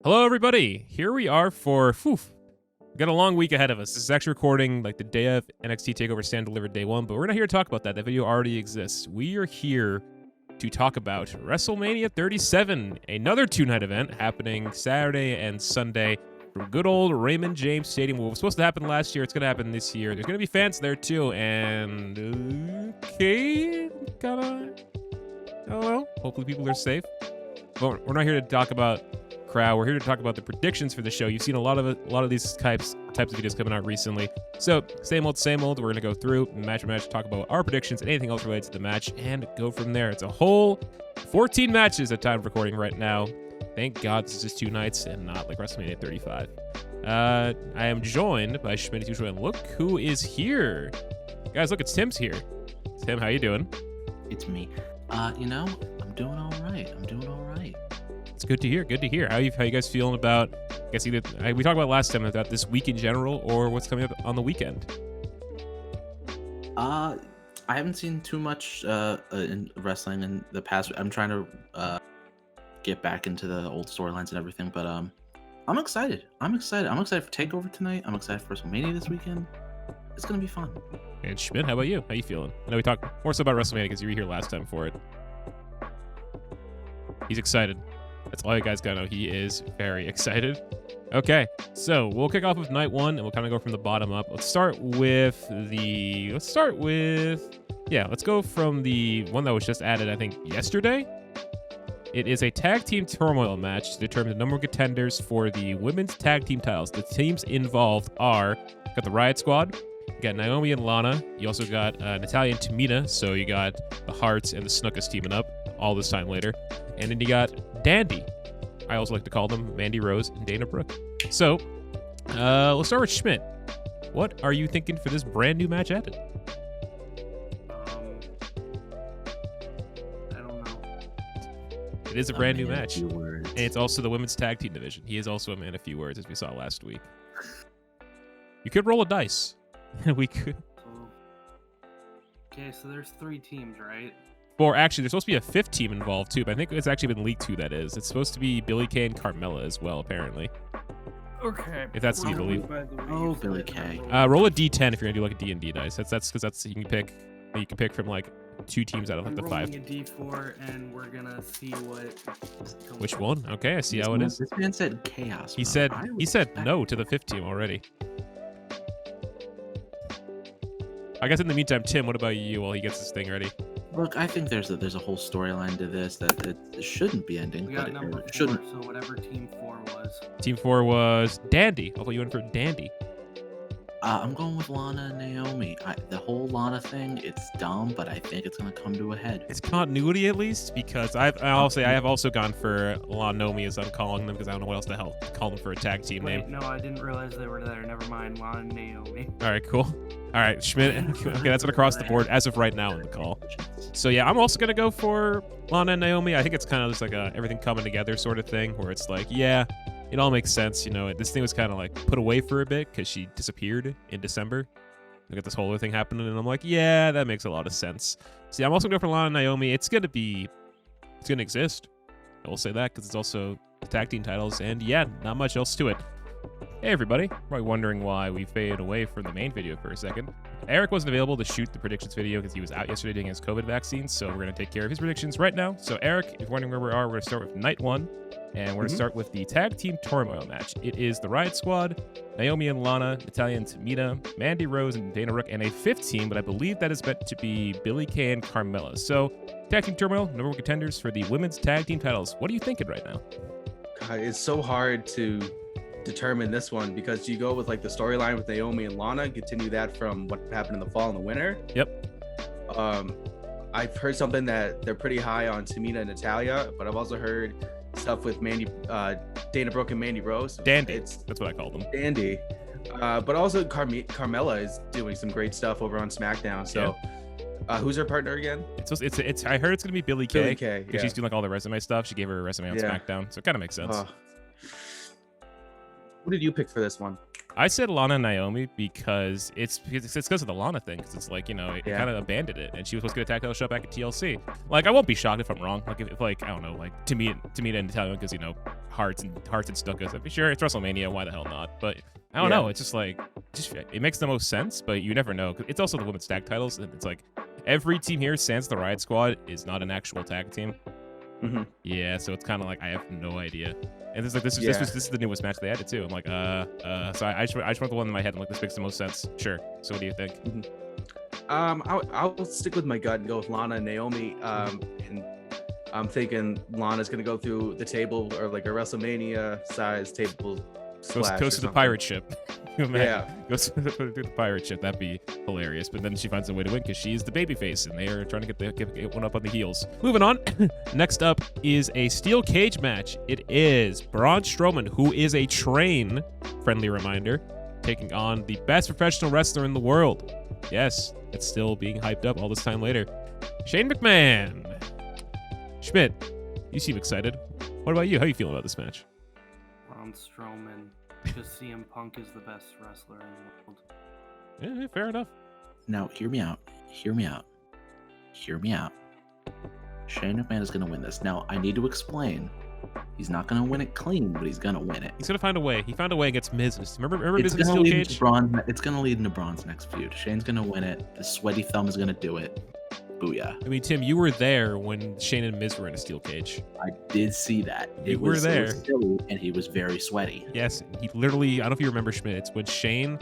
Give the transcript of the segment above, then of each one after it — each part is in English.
Hello, everybody. Here we are for, we got a long week ahead of us. This is actually recording like the day of NXT TakeOver Stand Delivered Day 1, but we're not here to talk about that. That video already exists. We are here to talk about WrestleMania 37, another two-night event happening Saturday and Sunday from good old Raymond James Stadium. What was supposed to happen last year, it's going to happen this year. There's going to be fans there, too, and okay, I don't know. Hopefully people are safe. But we're not here to talk about crowd. We're here to talk about the predictions for the show. You've seen a lot of these types of videos coming out recently. So same old. We're gonna go through match by match, talk about our predictions and anything else related to the match, and go from there. It's a whole 14 matches at time of recording right now. Thank God this is just two nights and not like WrestleMania 35. I am joined by Szmyt as usual, and look who is here. Guys, look, it's Tim's here. Tim, how you doing? It's me. I'm doing all right. It's good to hear. How you guys feeling about, I guess either, we talked about last time about this week in general or what's coming up on the weekend? I haven't seen too much in wrestling in the past. I'm trying to get back into the old storylines and everything, but I'm excited. I'm excited for TakeOver tonight. I'm excited for WrestleMania this weekend. It's going to be fun. And Szmyt, how about you? How you feeling? I know we talked more so about WrestleMania because you were here last time for it. He's excited. That's all you guys gotta know. He is very excited. Okay, so we'll kick off with night one, and we'll kind of go from the bottom up. Let's go from the one that was just added, I think, yesterday. It is a tag team turmoil match to determine the number of contenders for the women's tag team titles. The teams involved are, got the Riott Squad, you got Naomi and Lana, you also got Natalya and Tamina, so you got the Hearts and the Snookas teaming up all this time later. And then you got Dandy. I also like to call them Mandy Rose and Dana Brooke. So, let's start with Szmyt. What are you thinking for this brand new match added? I don't know. It is a brand new match. And it's also the women's tag team division. He is also a man of few words, as we saw last week. You could roll a dice. We could. Okay, so there's 3 teams, right? Or actually, there's supposed to be a 5th team involved too, but I think it's actually been leaked who that is. It's supposed to be Billie Kay and Carmella as well, apparently. Okay. If that's to be believed. Oh, Billie Kay. Roll a D10 if you're gonna do like a D&D dice. That's because you can pick from like 2 teams out of like the 5. Rolling a D4, and we're gonna see what. Which one? Okay, I see how it is. This man said chaos. He said no to the 5th team already. I guess in the meantime, Tim, what about you while he gets his thing ready? Look, I think there's a whole storyline to this that it shouldn't be ending, We but got number it 4, shouldn't. so whatever team 4 was. Team 4 was Dandy. I'll put you in for Dandy. I'm going with Lana and Naomi. The whole Lana thing, it's dumb, but I think it's gonna come to a head. It's continuity at least, because I'll say I have also gone for Naomi as I'm calling them because I don't know what else to hell call them for a tag team name. No, I didn't realize they were there. Never mind, Lana and Naomi. All right, cool. All right, Szmyt. Okay, that's what across the board as of right now in the call. So yeah, I'm also gonna go for Lana and Naomi. I think it's kind of just like a everything coming together sort of thing, where it's like, yeah, it all makes sense. You know, this thing was kind of like put away for a bit because she disappeared in December. We got this whole other thing happening, and I'm like, yeah, that makes a lot of sense. So yeah, I'm also gonna go for Lana and Naomi. It's gonna exist. I will say that because it's also the tag team titles, and yeah, not much else to it. Hey everybody, probably wondering why we faded away from the main video for a second. Eric wasn't available to shoot the predictions video because he was out yesterday doing his COVID vaccine, so we're going to take care of his predictions right now. So Eric, if you're wondering where we are, we're going to start with night 1, and we're going to start with the tag team turmoil match. It is the Riott Squad, Naomi and Lana, Natalya and Tamina, Mandy Rose and Dana Brooke, and a 5th team, but I believe that is meant to be Billie Kay and Carmella. So tag team turmoil, number 1 contenders for the women's tag team titles. What are you thinking right now? God, it's so hard to determine this one because you go with like the storyline with Naomi and Lana, continue that from what happened in the fall and the winter. Yep. I've heard something that they're pretty high on Tamina and Natalya, but I've also heard stuff with Dana Brooke and Mandy Rose. Dandy. That's what I call them. Dandy. But also Carmella is doing some great stuff over on SmackDown. So who's her partner again? It's I heard it's gonna be Billie Kay. Billie Kay, because she's doing like all the resume stuff. She gave her a resume on SmackDown, so it kind of makes sense. Who did you pick for this one? I said Lana and Naomi because it's because of the Lana thing. Because it's like, you know, it kind of abandoned it, and she was supposed to get a tag title shot back at TLC. Like, I won't be shocked if I'm wrong. Like, if like I don't know, like Tamina and Natalya, because you know, hearts and stuckos. I'm sure it's WrestleMania. Why the hell not? But I don't Yeah. know. It's just like, it makes the most sense, but you never know. 'Cause it's also the women's tag titles, and it's like every team here, sans the Riott Squad, is not an actual tag team. Mhm. Yeah, so it's kind of like I have no idea. And this is Yeah. this is the newest match they added too. I'm like, so I just went the one in my head. I'm like, this makes the most sense. Sure. So what do you think? I'll stick with my gut and go with Lana and Naomi. And I'm thinking Lana's gonna go through the table or like a WrestleMania size table. Goes to the something. pirate ship. Yeah. Goes to the pirate ship. That'd be hilarious. But then she finds a way to win because she's the babyface, and they are trying to get one up on the heels. Moving on. Next up is a steel cage match. It is Braun Strowman, who is a train, friendly reminder, taking on the best professional wrestler in the world. Yes, it's still being hyped up all this time later. Shane McMahon. Szmyt, you seem excited. What about you? How are you feeling about this match? Braun Strowman, because CM Punk is the best wrestler in the world. Yeah, fair enough. Now, hear me out. Hear me out. Hear me out. Shane McMahon is going to win this. Now, I need to explain. He's not going to win it clean, but he's going to win it. He's gonna find a way. He found a way against Miz. Remember Miz It's in the going to steel lead cage? into Braun. It's going to lead into Braun's next feud. Shane's going to win it. The sweaty thumb is going to do it. Booyah. I mean, Tim, you were there when Shane and Miz were in a steel cage. I did see that. You were there. It was silly, and he was very sweaty. Yes, he literally, I don't know if you remember Szmyt, it's when Shane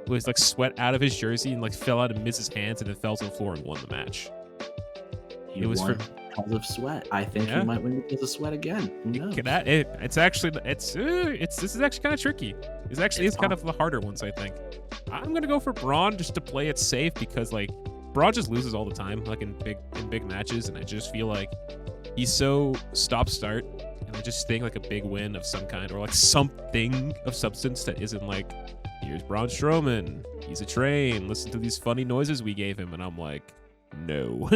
was like sweat out of his jersey and like fell out of Miz's hands and then fell to the floor and won the match. He It was won for- because of sweat. I think Yeah. he might win because of sweat again. Who knows? This is actually kind of tricky. It's kind of the harder ones, I think. I'm gonna go for Braun just to play it safe because like Braun just loses all the time, like in big matches, and I just feel like he's so stop-start, and I just think like a big win of some kind or like something of substance that isn't like, here's Braun Strowman, he's a train, listen to these funny noises we gave him, and I'm like, no.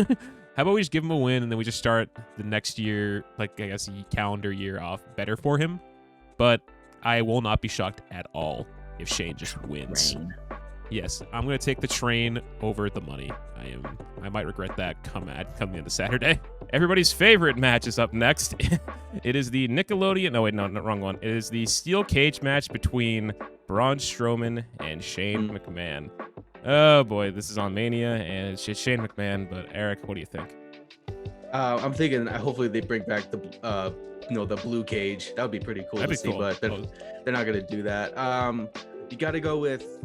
How about we just give him a win and then we just start the next year, like I guess calendar year off better for him? But I will not be shocked at all if Shane just wins. Rain. Yes, I'm gonna take the train over the money. I might regret that come the end of Saturday. Everybody's favorite match is up next. It is the Nickelodeon. No, wait, no, wrong one. It is the steel cage match between Braun Strowman and Shane McMahon. Oh boy, this is on Mania, and it's just Shane McMahon. But Eric, what do you think? I'm thinking hopefully they bring back the the blue cage. That would be pretty cool That'd to be see, cool. but they're not gonna do that. You got to go with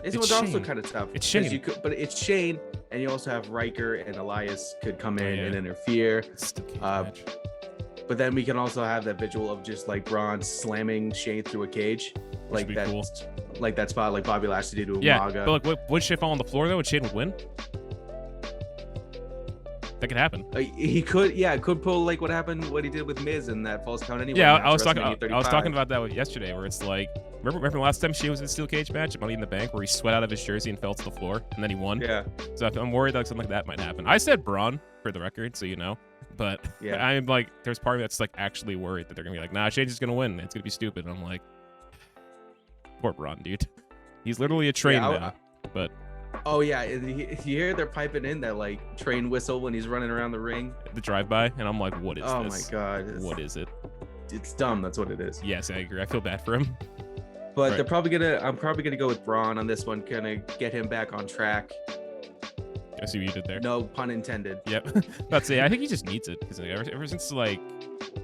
it's also Shane. kind of tough. It's 'cause Shane. but it's Shane, and you also have Riker and Elias could come in yeah. and interfere. Steel cage Uh, match. But then we can also have that visual of just like Braun slamming Shane through a cage, like be that, cool. like that spot like Bobby Lashley did to Yeah, Umaga. but like, would Shane fall on the floor though, and Shane would win? That could happen. He could pull like what happened, what he did with Miz in that false count anyway. Yeah, match I was at talking. WrestleMania I was 35. talking about that yesterday, where it's like, remember the last time Shane was in a steel cage match at Money in the Bank, where he sweat out of his jersey and fell to the floor, and then he won. Yeah, So I'm worried that something like that might happen. I said Braun for the record, so you know, but Yeah. I'm like, there's part of me that's like actually worried that they're gonna be like, nah, Shane's just gonna win. It's gonna be stupid. And I'm like, poor Braun, dude. He's literally a train Yeah, now. But oh yeah, you hear they're piping in that like train whistle when he's running around the ring. the drive-by, and I'm like, what is Oh this? my god, What is it? it's dumb. That's what it is. Yes, I agree. I feel bad for him. But Right. I'm probably gonna go with Braun on this one, gonna get him back on track. I see what you did there. No pun intended. Yep. But say, I think he just needs it because ever since like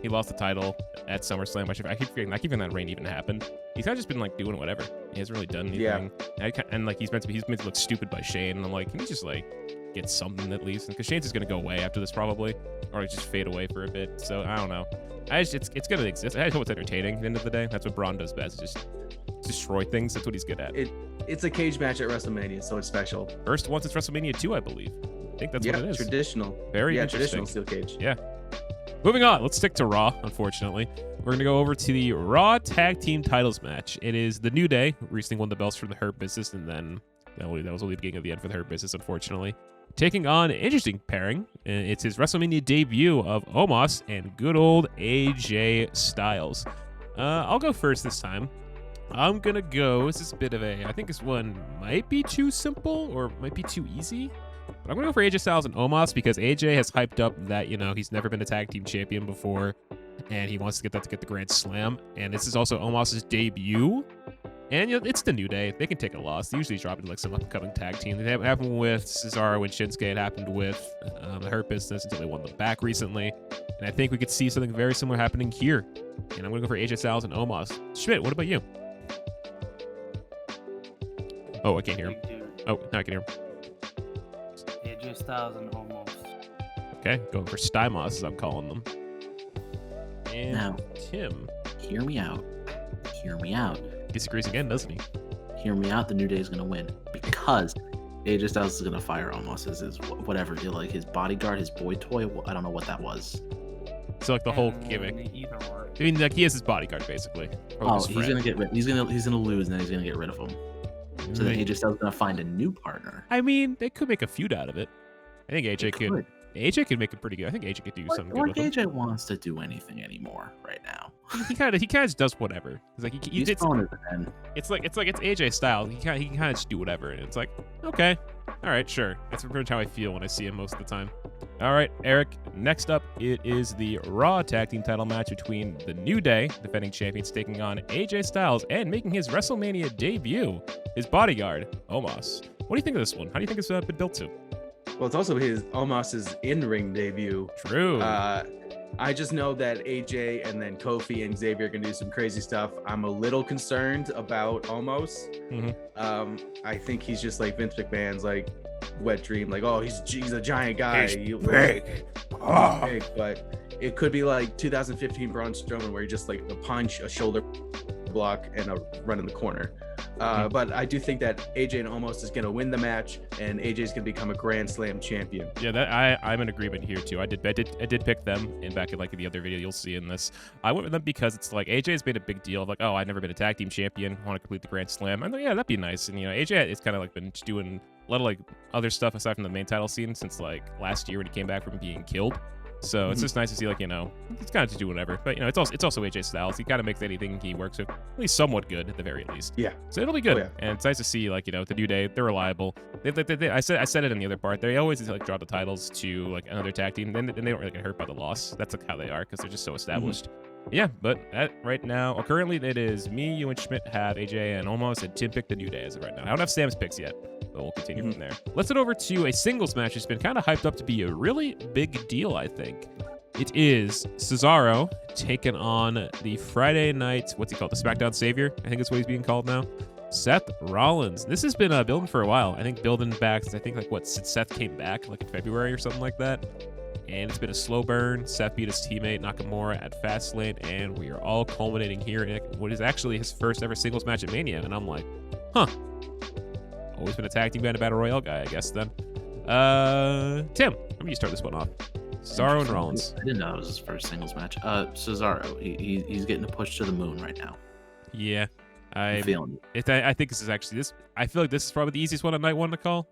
he lost the title at SummerSlam, I keep forgetting that reign even happened. He's kind of just been like doing whatever. He hasn't really done anything. Yeah. And like he's meant to look stupid by Shane, and I'm like, can he just like get something at least? Because Shane's just gonna go away after this probably, or like, just fade away for a bit. So I don't know. It's gonna exist. I hope it's entertaining. At the end of the day, that's what Braun does best. Just destroy things. That's what he's good at. It's a cage match at WrestleMania, so it's special. First one since WrestleMania 2, I believe. I think that's what it is. Traditional. Very yeah, interesting. traditional steel cage. Yeah. Moving on, let's stick to Raw, unfortunately. We're going to go over to the Raw Tag Team Titles match. It is the New Day, recently won the belts from the Hurt Business, and then that was only the beginning of the end for the Hurt Business, unfortunately. Taking on an interesting pairing. It's his WrestleMania debut of Omos and good old AJ Styles. I'll go first this time. I'm going to go, this is a bit of I think this one might be too simple or might be too easy. But I'm going to go for AJ Styles and Omos because AJ has hyped up that, he's never been a tag team champion before. and he wants to get the Grand Slam. And this is also Omos's debut. And it's the New Day. They can take a loss. They usually drop it to like some upcoming tag team. It happened with Cesaro and Shinsuke. It happened with the Hurt Business until they won them back recently. And I think we could see something very similar happening here. And I'm going to go for AJ Styles and Omos. Szmyt, what about you? Oh, I can't hear him. Oh, now I can hear him. AJ Styles and Omos. Okay, going for Stymos, as I'm calling them. And Now, Tim. Hear me out. Hear me out. Disagrees again, doesn't he? Hear me out. The New Day is gonna win because AJ Styles is gonna fire Omos as his whatever deal, like his bodyguard, his boy toy. I don't know what that was. So like the whole gimmick. Either or. I mean, like he is his bodyguard basically. Or Oh, his he's friend. gonna get rid. He's gonna lose, and then he's gonna get rid of him. So then AJ Styles is gonna find a new partner. I mean, they could make a feud out of it. I think They could. AJ could make it pretty good. I think AJ could do something good Like with him. AJ wants to do anything anymore right now. He kind of just does whatever. It's like He's throwing it in. it's AJ Styles. He can kind of just do whatever, and it's like, okay, all right, sure. That's pretty much how I feel when I see him most of the time. All right, Eric. Next up, it is the Raw Tag Team Title match between the New Day, defending champions, taking on AJ Styles and making his WrestleMania debut, his bodyguard Omos. What do you think of this one? How do you think it's been built to? Well, it's also Omos's in-ring debut. True. I just know that AJ and then Kofi and Xavier can do some crazy stuff. I'm a little concerned about Omos. I think he's just like Vince McMahon's like wet dream. Like, oh, he's a giant guy. He's big. He's big, but it could be like 2015 Braun Strowman, where he just like a punch, a shoulder block, and a run in the corner. But I do think that AJ and Omos is going to win the match, and AJ is going to become a Grand Slam champion. Yeah, I'm in agreement here too. I did pick them in back in like the other video you'll see in this. I went with them because it's like AJ's made a big deal of like, oh, I've never been a tag team champion, want to complete the Grand Slam. And yeah, that'd be nice. And AJ is kind of like been doing a lot of like other stuff aside from the main title scene since like last year when he came back from being killed. So it's just nice to see, like, it's kind of to do whatever. But, it's also AJ Styles. He kind of makes anything he works with at least somewhat good at the very least. Yeah. So it'll be good. Oh, yeah. And it's nice to see, like, the New Day, they're reliable. I said it in the other part. They always, like, drop the titles to, like, another tag team. Then they don't really get hurt by the loss. That's, like, how they are because they're just so established. Yeah, but right now, currently it is me, you, and Szmyt have AJ and Omos, and Tim picked the New Day as of right now. I don't have Sam's picks yet, but we'll continue from there. Let's head over to a singles match that's been kind of hyped up to be a really big deal, I think. It is Cesaro taking on the Friday night, what's he called? The SmackDown Savior, I think that's what he's being called now. Seth Rollins. This has been building for a while. I think building back, since Seth came back, like in February or something like that. And it's been a slow burn. Seth beat his teammate Nakamura at Fastlane, and we are all culminating here in what is actually his first ever singles match at Mania. And I'm like, huh. Always been a tag team guy and a battle royale guy, I guess then. Tim, how about you start this one off? Cesaro and Rollins. I didn't know it was his first singles match. Cesaro, he's getting a push to the moon right now. Yeah, I'm feeling it. I think this is actually this. I feel like this is probably the easiest one on night one to call,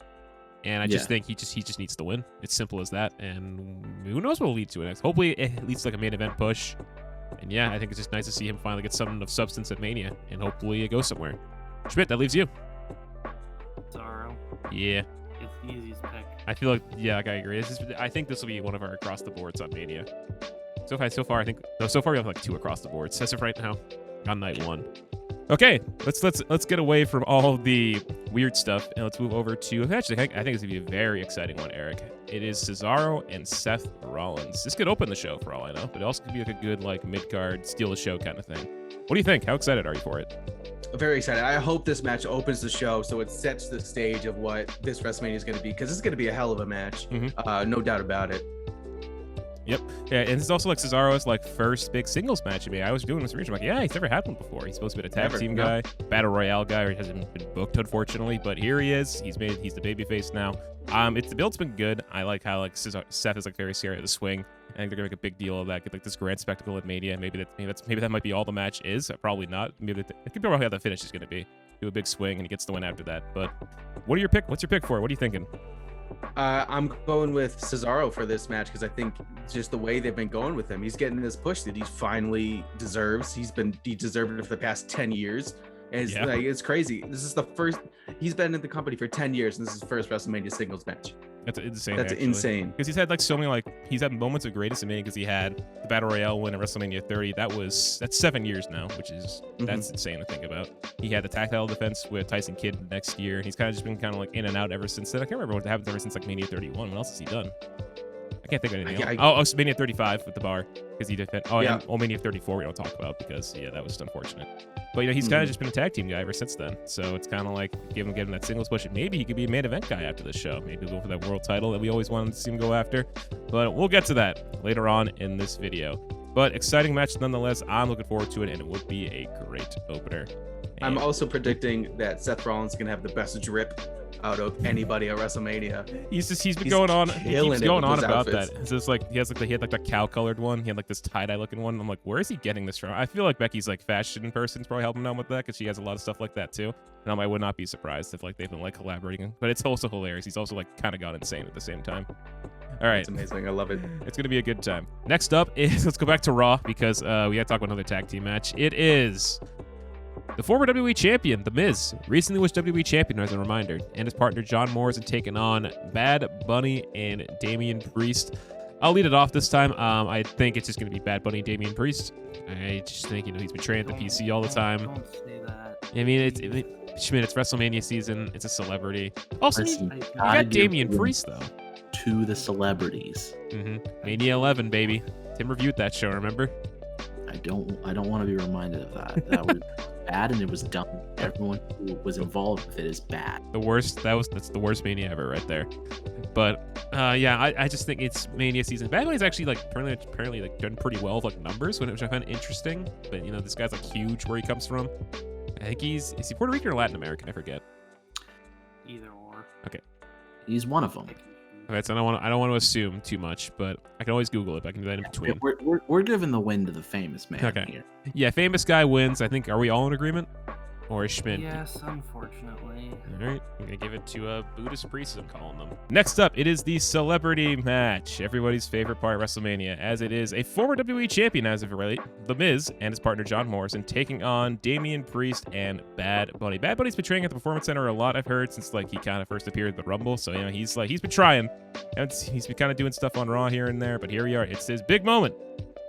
and I just think he just needs to win. It's simple as that, and who knows what will lead to it next. Hopefully, it leads to like a main event push, and yeah, I think it's just nice to see him finally get something of substance at Mania, and hopefully it goes somewhere. Szmyt, that leaves you. Cesaro. Yeah. It's the easiest pick. I feel like, I agree. I think this will be one of our across the boards on Mania. So far we have like 2 across the boards. As of right now, on night 1. Okay, let's get away from all the weird stuff and let's move over to actually. I think it's gonna be a very exciting one, Eric. It is Cesaro and Seth Rollins. This could open the show for all I know, but it also could be like a good like mid card steal the show kind of thing. What do you think? How excited are you for it? Very excited. I hope this match opens the show so it sets the stage of what this WrestleMania is going to be, because it's going to be a hell of a match. No doubt about it. Yep. Yeah, and it's also like Cesaro's like first big singles match of me. I was doing this research. I'm like, yeah, he's never had one before. He's supposed to be a tag team guy, battle royale guy, or he hasn't been booked unfortunately. But here he is. He's the babyface now. The build's been good. I like how like Seth is like very scary at the swing. I think they're gonna make a big deal of that. Get like this grand spectacle at Mania. Maybe that might be all the match is. Probably not. Maybe it could be how the finish is gonna be. Do a big swing and he gets the win after that. But what's your pick for it? What are you thinking? I'm going with Cesaro for this match because I think just the way they've been going with him, he's getting this push that he finally deserves. He deserved it for the past 10 years. And it's crazy. This is the first, he's been in the company for 10 years and this is his first WrestleMania singles match. That's insane. That's insane. Because he's had like so many he's had moments of greatness in Mania because he had the Battle Royale win at WrestleMania 30. That's 7 years now, which is that's insane to think about. He had the tag title defense with Tyson Kidd next year, and he's kind of just been kind of like in and out ever since then. I can't remember what happened ever since like Mania 31. What else has he done? I can't think of anything else. It's Mania 35 with the bar because he defended. And Mania 34 we don't talk about because that was just unfortunate. But he's kind of just been a tag team guy ever since then. So it's kind of like give him that singles push. Maybe he could be a main event guy after this show. Maybe go for that world title that we always wanted to see him go after. But we'll get to that later on in this video. But exciting match nonetheless. I'm looking forward to it, and it would be a great opener. I'm also predicting that Seth Rollins is gonna have the best drip out of anybody at WrestleMania. He's been going on. He keeps going on about outfits. that. It's just like he had like that cow colored one. He had like this tie-dye looking one. I'm like, where is he getting this from? I feel like Becky's like fashion person's probably helping him out with that because she has a lot of stuff like that too. And I would not be surprised if like they've been like collaborating. But it's also hilarious. He's also like kind of got insane at the same time. All right, it's amazing. I love it. It's gonna be a good time. Next up is let's go back to Raw because we got to talk about another tag team match. It is the former WWE champion, The Miz, recently was WWE champion as a reminder, and his partner John Morrison taking on Bad Bunny and Damian Priest. I'll lead it off this time. I think it's just going to be Bad Bunny and Damian Priest. I just think he's been training at the PC all the time. Don't say that. I mean, Szmyt, it's WrestleMania season. It's a celebrity. Also, Listen, you got Damian Priest though. To the celebrities. Mania 11, baby. Tim reviewed that show. Remember? I don't want to be reminded of that. That was bad and it was dumb. Everyone who was involved with it is bad. The worst. That's the worst Mania ever, right there. But I just think it's Mania season. Bad Bunny's actually like apparently like done pretty well with like numbers, which I find interesting. But this guy's like huge where he comes from. I think is he Puerto Rican or Latin American? I forget. Either or. Okay. He's one of them. Okay, so I don't want to assume too much, but I can always Google it. But I can do that in between. We're giving the win to the famous man here. Yeah, famous guy wins. I think. Are we all in agreement? Or is Szmyt? Yes, unfortunately. All right, I'm gonna give it to Buddhist priests. I'm calling them. Next up, it is the celebrity match, everybody's favorite part of WrestleMania, as it is a former WWE champion as of late, The Miz, and his partner John Morrison taking on Damian Priest and Bad Bunny. Bad Bunny's been training at the Performance Center a lot. I've heard since like he kind of first appeared at the Rumble, so he's been trying, and he's been kind of doing stuff on Raw here and there. But here we are. It's his big moment.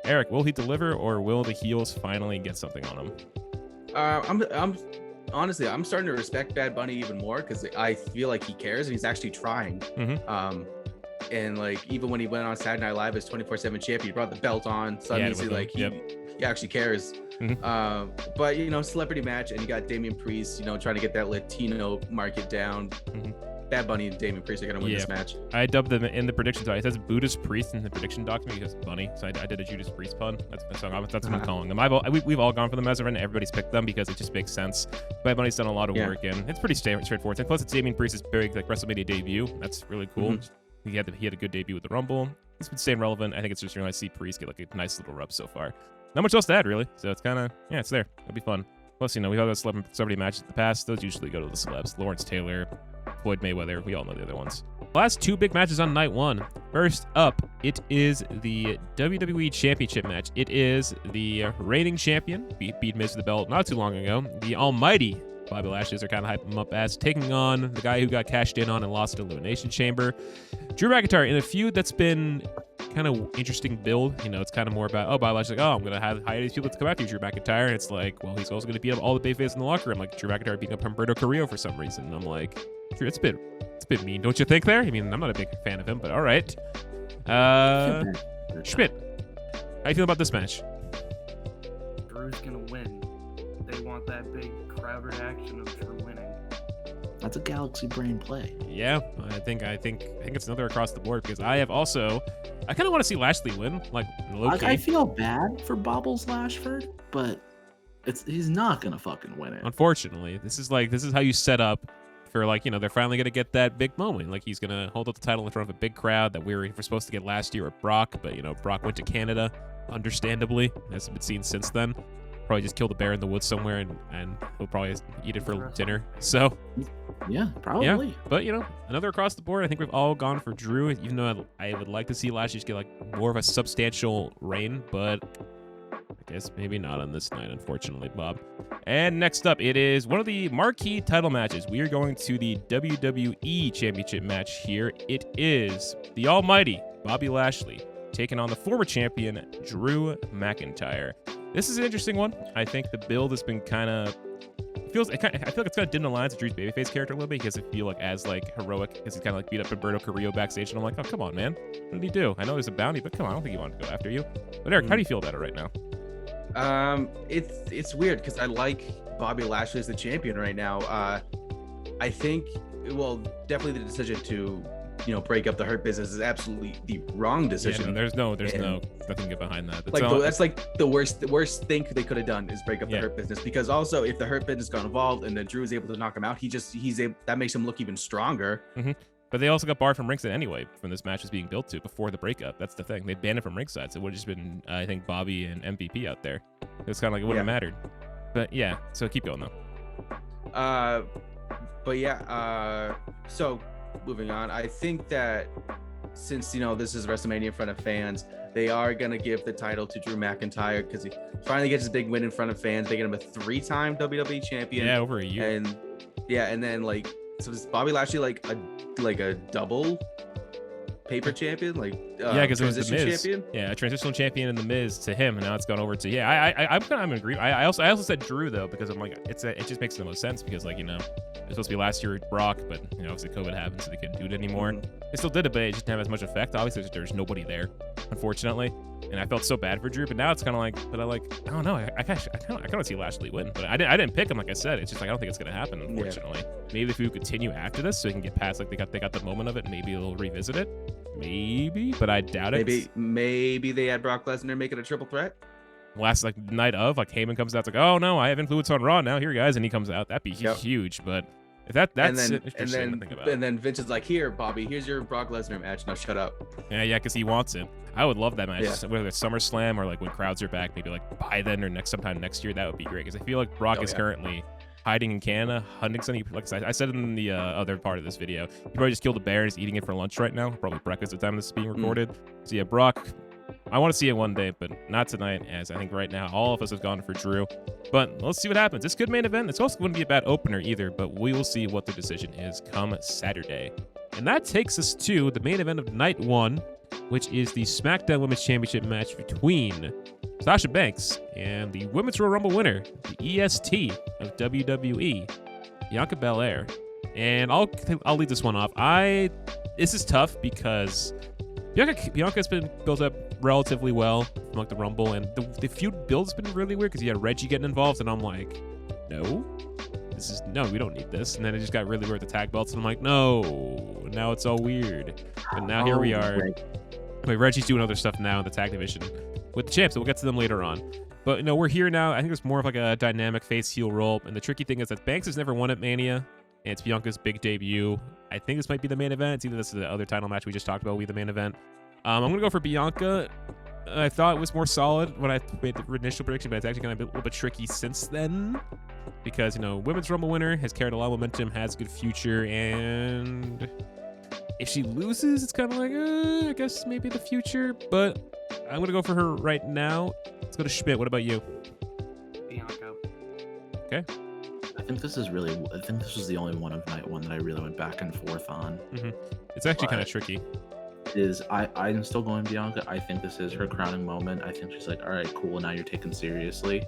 Eric, will he deliver, or will the heels finally get something on him? I'm honestly, I'm starting to respect Bad Bunny even more because I feel like he cares and he's actually trying. And like even when he went on Saturday Night Live as 24/7 champion, he brought the belt on, so obviously like he actually cares. But celebrity match, and you got Damian Priest, trying to get that Latino market down. Bad Bunny and Damian Priest are gonna win this match. I dubbed them in the prediction. It says Buddhist Priest in the prediction document because Bunny. So I did a Judas Priest pun. That's what I'm calling them. We've all gone for them as of right now. Everybody's picked them because it just makes sense. Bad Bunny's done a lot of work, and it's pretty straightforward. And plus, it's Damian Priest's big like WrestleMania debut. That's really cool. He had a good debut with the Rumble. He's been staying relevant. I think it's just nice to see Priest get like a nice little rub so far. Not much else to add really. So it's kind of it's there. It'll be fun. Plus, we've had those celebrity matches in the past. Those usually go to the celebs. Lawrence Taylor, Floyd Mayweather. We all know the other ones. Last two big matches on night one. First up, it is the WWE Championship match. It is the reigning champion, beat Miz to the belt not too long ago. The almighty Bobby Lashley, are kind of hyping him up as taking on the guy who got cashed in on and lost at Elimination Chamber. Drew McIntyre in a feud that's been kind of interesting build. It's kind of more about, Bobby Lashley's like, I'm going to hire these people to come after you, Drew McIntyre. And it's like, well, he's also going to beat up all the bayface in the locker room, like Drew McIntyre beating up Humberto Carrillo for some reason. And I'm like, Drew, it's a bit mean, don't you think there? I mean, I'm not a big fan of him, but all right. Szmyt, how you feel about this match? Drew's going to win. They want that big crowd reaction of Drew winning. That's a galaxy brain play. Yeah, I think it's another across the board because I kind of want to see Lashley win, like low-key. I feel bad for Bobbles Lashford, but he's not gonna fucking win it. Unfortunately, this is how you set up for they're finally gonna get that big moment. Like he's gonna hold up the title in front of a big crowd that we were supposed to get last year with Brock, but Brock went to Canada, understandably, hasn't been seen since then. Probably just killed a bear in the woods somewhere and he'll probably eat it for dinner. So yeah, probably. Yeah, but another across the board. I think we've all gone for Drew, even though I would like to see Lashley just get like more of a substantial reign. But I guess maybe not on this night, unfortunately, Bob. And next up, it is one of the marquee title matches. We are going to the WWE Championship match here. It is the almighty Bobby Lashley taking on the former champion, Drew McIntyre. This is an interesting one. I think the build has been kind of... I feel like it's kind of dim the lines of Drew's babyface character a little bit. He doesn't feel like as like heroic because he's kind of like beat up Humberto Carrillo backstage, and I'm like, oh, come on, man. What did he do? I know there's a bounty, but come on, I don't think he wanted to go after you. But Eric, how do you feel about it right now? It's weird because I like Bobby Lashley as the champion right now. I think, well, definitely the decision to, break up the Hurt Business is absolutely the wrong decision. Yeah, no, there's nothing to get behind that. That's like the worst thing they could have done is break up the Hurt Business, because also if the Hurt Business got involved and then Drew is able to knock him out, that makes him look even stronger. Mm-hmm. But they also got barred from ringside anyway from this match was being built to before the breakup. That's the thing. They banned it from ringside, so it would have just been, I think, Bobby and MVP out there. It's kind of like it wouldn't have mattered. But yeah, so keep going though. So moving on, I think that since this is WrestleMania in front of fans, they are gonna give the title to Drew McIntyre because he finally gets his big win in front of fans. They get him a 3-time WWE champion. Yeah, over a year. And then so is Bobby Lashley like a double paper champion? Because it was the Miz. Champion? Yeah, a transitional champion in the Miz to him, and now it's gone over to I'm kind of in agreement. I also said Drew though because I'm like it just makes the most sense because it's supposed to be last year with Brock, but obviously COVID happened, so they couldn't do it anymore. They still did it, but it just didn't have as much effect. Obviously, there's nobody there, unfortunately, and I felt so bad for Drew. But now it's kind of like, I don't know. I kind of see Lashley win, but I didn't pick him. Like I said, it's just like I don't think it's gonna happen, unfortunately. Yeah. Maybe if we continue after this, so we can get past they got the moment of it. Maybe they'll revisit it. Maybe, but I doubt it. Maybe they had Brock Lesnar make it a triple threat. Last night of Heyman comes out, it's like, oh no, I have influence on Raw now. Here, guys, and he comes out. That'd be huge, but. If that's interesting to think about. And then Vince is like, here, Bobby, here's your Brock Lesnar match. Now shut up. Yeah, because he wants it. I would love that match, whether it's SummerSlam or when crowds are back, maybe by then or sometime next year. That would be great because I feel like Brock is currently hiding in Canada, hunting something. Like I said in the other part of this video, he probably just killed a bear and is eating it for lunch right now. Probably breakfast at the time this is being recorded. So yeah, Brock. I want to see it one day, but not tonight, as I think right now all of us have gone for Drew. But let's see what happens. It's a good main event. It's also going to be a bad opener either, but we will see what the decision is come Saturday. And that takes us to the main event of night 1, which is the SmackDown Women's Championship match between Sasha Banks and the Women's Royal Rumble winner, the EST of WWE, Bianca Belair. And I'll lead this one off. This is tough because Bianca's been built up relatively well from the Rumble, and the feud build's been really weird because you had Reggie getting involved, and I'm like, no, we don't need this. And then it just got really weird with the tag belts, and I'm like, no, now it's all weird. But now here we are. Wait, Reggie's doing other stuff now in the tag division with the champs, so we'll get to them later on. But we're here now. I think it's more of a dynamic face heel role, and the tricky thing is that Banks has never won at Mania, and it's Bianca's big debut. I think this might be the main event. It's either this or the other title match we just talked about will be the main event. I'm going to go for Bianca. I thought it was more solid when I made the initial prediction, but it's actually going to be a little bit tricky since then. Because, Women's Rumble winner has carried a lot of momentum, has a good future, and if she loses, it's kind of like, I guess maybe the future. But I'm going to go for her right now. Let's go to Szmyt. What about you? Bianca. Okay. I think this was the only one of night 1 that I really went back and forth on. Mm-hmm. It's actually kind of tricky. I'm still going Bianca. I think this is her crowning moment. I think she's like, all right, cool. Now you're taken seriously.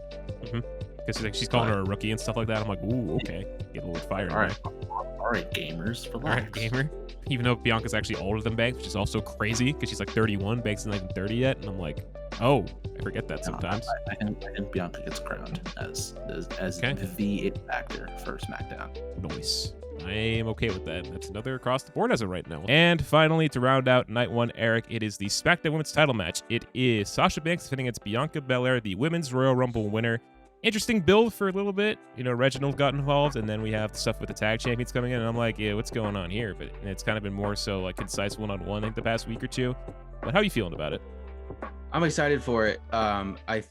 Because she's calling her a rookie and stuff like that. I'm like, ooh, okay. Get a little fire. All right, gamers. Relax. All right, gamer. Even though Bianca's actually older than Banks, which is also crazy because she's like 31. Banks isn't even 30 yet, and I'm like, oh, I forget that sometimes. I think Bianca gets crowned as the it factor for SmackDown. Nice. I am okay with that. That's another across the board as of right now. And finally, to round out night 1, Eric, it is the SmackDown Women's title match. It is Sasha Banks defending against Bianca Belair, the Women's Royal Rumble winner. Interesting build for a little bit. Reginald got involved, and then we have stuff with the tag champions coming in, and I'm like, yeah, what's going on here? But it's kind of been more so concise one-on-one, I think, the past week or two. But how are you feeling about it? I'm excited for it. I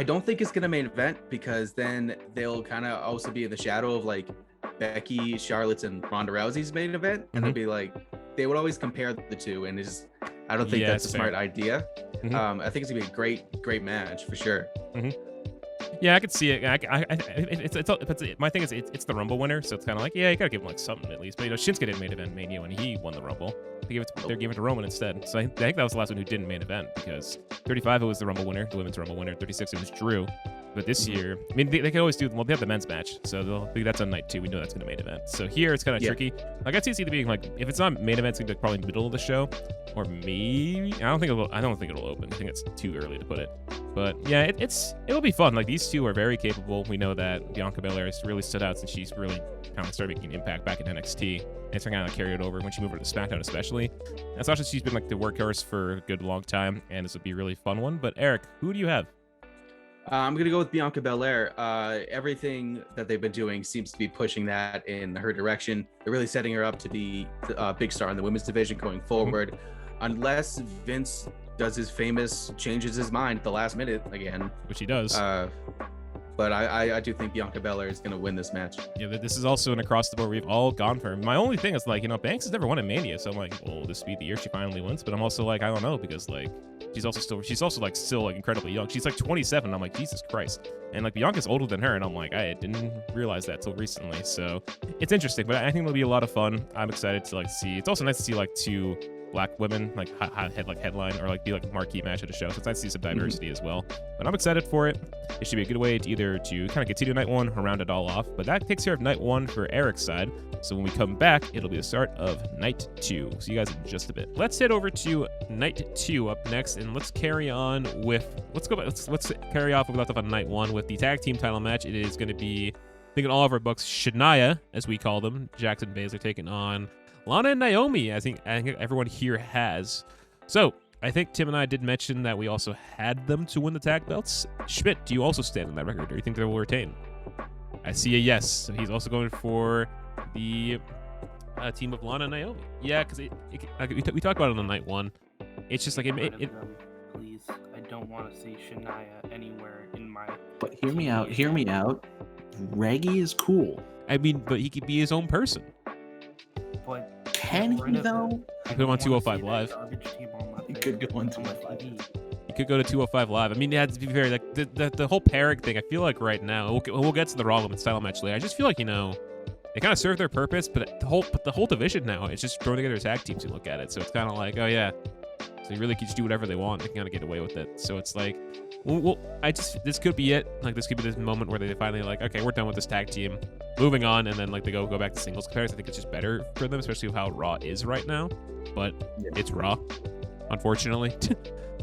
don't think it's gonna main event because then they'll kind of also be in the shadow of Becky, Charlotte's, and Ronda Rousey's main event, and they'll be they would always compare the two, and I don't think that's a smart idea. I think it's gonna be a great match for sure. Yeah, I could see it. My thing is, it's the Rumble winner, so it's kind of like, yeah, you gotta give him like something at least. But Shinsuke didn't main event Mania when he won the Rumble. They're giving it to Roman instead. So I think that was the last one who didn't main event, because 35 it was the Rumble winner, the women's Rumble winner. 36 it was Drew. But this year, I mean, they can always do. Well, they have the men's match, so that's on night 2. We know that's gonna main event. So here it's kind of tricky. Like I see it being like, if it's not main event, it's gonna be probably middle of the show, or maybe I don't think it'll open. I think it's too early to put it. But yeah, it'll be fun. Like these two are very capable. We know that Bianca Belair has really stood out since she's really kind of started making an impact back in NXT. And it's kind of carry it over when she moved over to SmackDown, especially. And Sasha, she's been like the workhorse for a good long time, and this would be a really fun one. But Eric, who do you have? I'm gonna go with Bianca Belair. Everything that they've been doing seems to be pushing that in her direction. They're really setting her up to be a big star in the women's division going forward, unless Vince does his famous changes his mind at the last minute again, which he does. But I do think Bianca Belair is gonna win this match. Yeah, this is also an across the board. We've all gone for him. My only thing is like, Banks has never won a Mania, so I'm like, well, this be the year she finally wins. But I'm also like, I don't know, because like she's also still incredibly young. She's like 27. I'm like, Jesus Christ. And like Bianca's older than her, and I'm like, I didn't realize that till recently. So it's interesting, but I think it'll be a lot of fun. I'm excited to like see. It's also nice to see like 2 black women like headline or like be like a marquee match at a show. So it's nice to see some diversity as well. But I'm excited for it. It should be a good way to either to kind of continue night 1 or round it all off. But that takes care of night 1 for Eric's side. So when we come back, it'll be the start of night 2. See you guys in just a bit. Let's head over to night 2 up next, and let's carry on with let's carry off what we left off on night 1 with the tag team title match. It is going to be, I think in all of our books, Shania, as we call them. Jackson Baszler taking on Lana and Naomi. I think everyone here has. So I think Tim and I did mention that we also had them to win the tag belts. Szmyt, do you also stand on that record, or do you think they will retain? I see a yes. So he's also going for the team of Lana and Naomi. Yeah, because we talked about it on night 1. It's just like Please, I don't want to see Shania anywhere in my. But hear me out. Reggie is cool. I mean, but he could be his own person. But can he though? He could go on 205 Live. He could go on 205. He could go to 205 Live. I mean, it had to be very like the whole pairing thing. I feel like right now we'll get to the Raw Women's title match later. I just feel like they kind of serve their purpose, but the whole division now it's just throwing together tag teams. You look at it, so it's kind of like, oh yeah, so you really can just do whatever they want. They can kind of get away with it. So it's like, this could be it. Like this could be this moment where they finally like, okay, we're done with this tag team, moving on, and then like they go back to singles comparison. I think it's just better for them, especially with how Raw is right now. But it's Raw, unfortunately.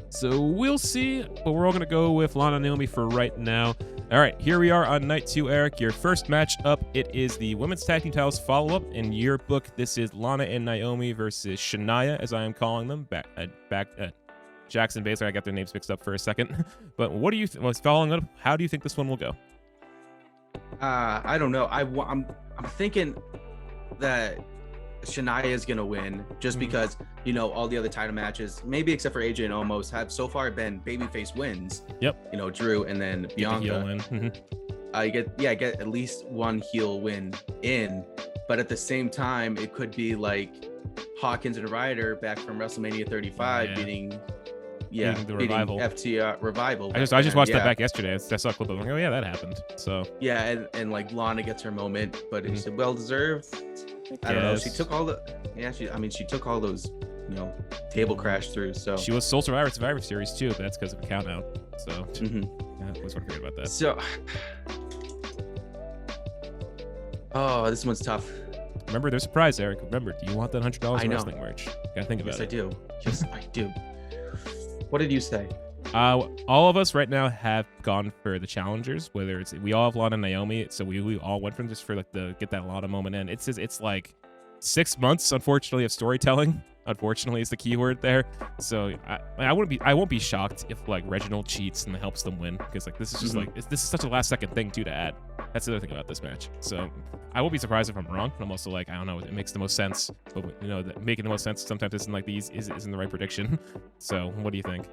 So we'll see. But we're all gonna go with Lana and Naomi for right now. All right, here we are on night 2, Eric. Your first match up, it is the women's tag team titles follow-up. In your book, this is Lana and Naomi versus Shania, as I am calling them. Jackson Baszler, I got their names mixed up for a second. But what do you following up? How do you think this one will go? I don't know. I'm thinking that Shania is gonna win just because all the other title matches, maybe except for AJ and Omos, have so far been babyface wins. Yep. Drew and then Bianca. Get at least one heel win in, but at the same time, it could be like Hawkins and Ryder back from WrestleMania 35 beating the Revival. FTR Revival. I just watched that back yesterday. I saw a clip of it. I'm like, oh yeah, that happened. So and like Lana gets her moment, but it's well deserved. I don't know. She took all those table crash through. So she was sole Survivor Series too, but that's because of a count out. So I always want to forget about that. So this one's tough. Remember, there's a prize, Eric. Remember, do you want that $100 wrestling merch? You gotta think about it. Yes, I do. What did you say? All of us right now have gone for the challengers. Whether it's we all have Lana and Naomi, so we all went from just for like the get that Lana moment in. It's like 6 months, unfortunately, of storytelling. Unfortunately, is the key word there. So I won't be shocked if like Reginald cheats and helps them win, because like this is just like this is such a last second thing too to add. That's the other thing about this match. So I won't be surprised if I'm wrong. I'm also like, I don't know, it makes the most sense, but making the most sense sometimes isn't like isn't the right prediction. So what do you think?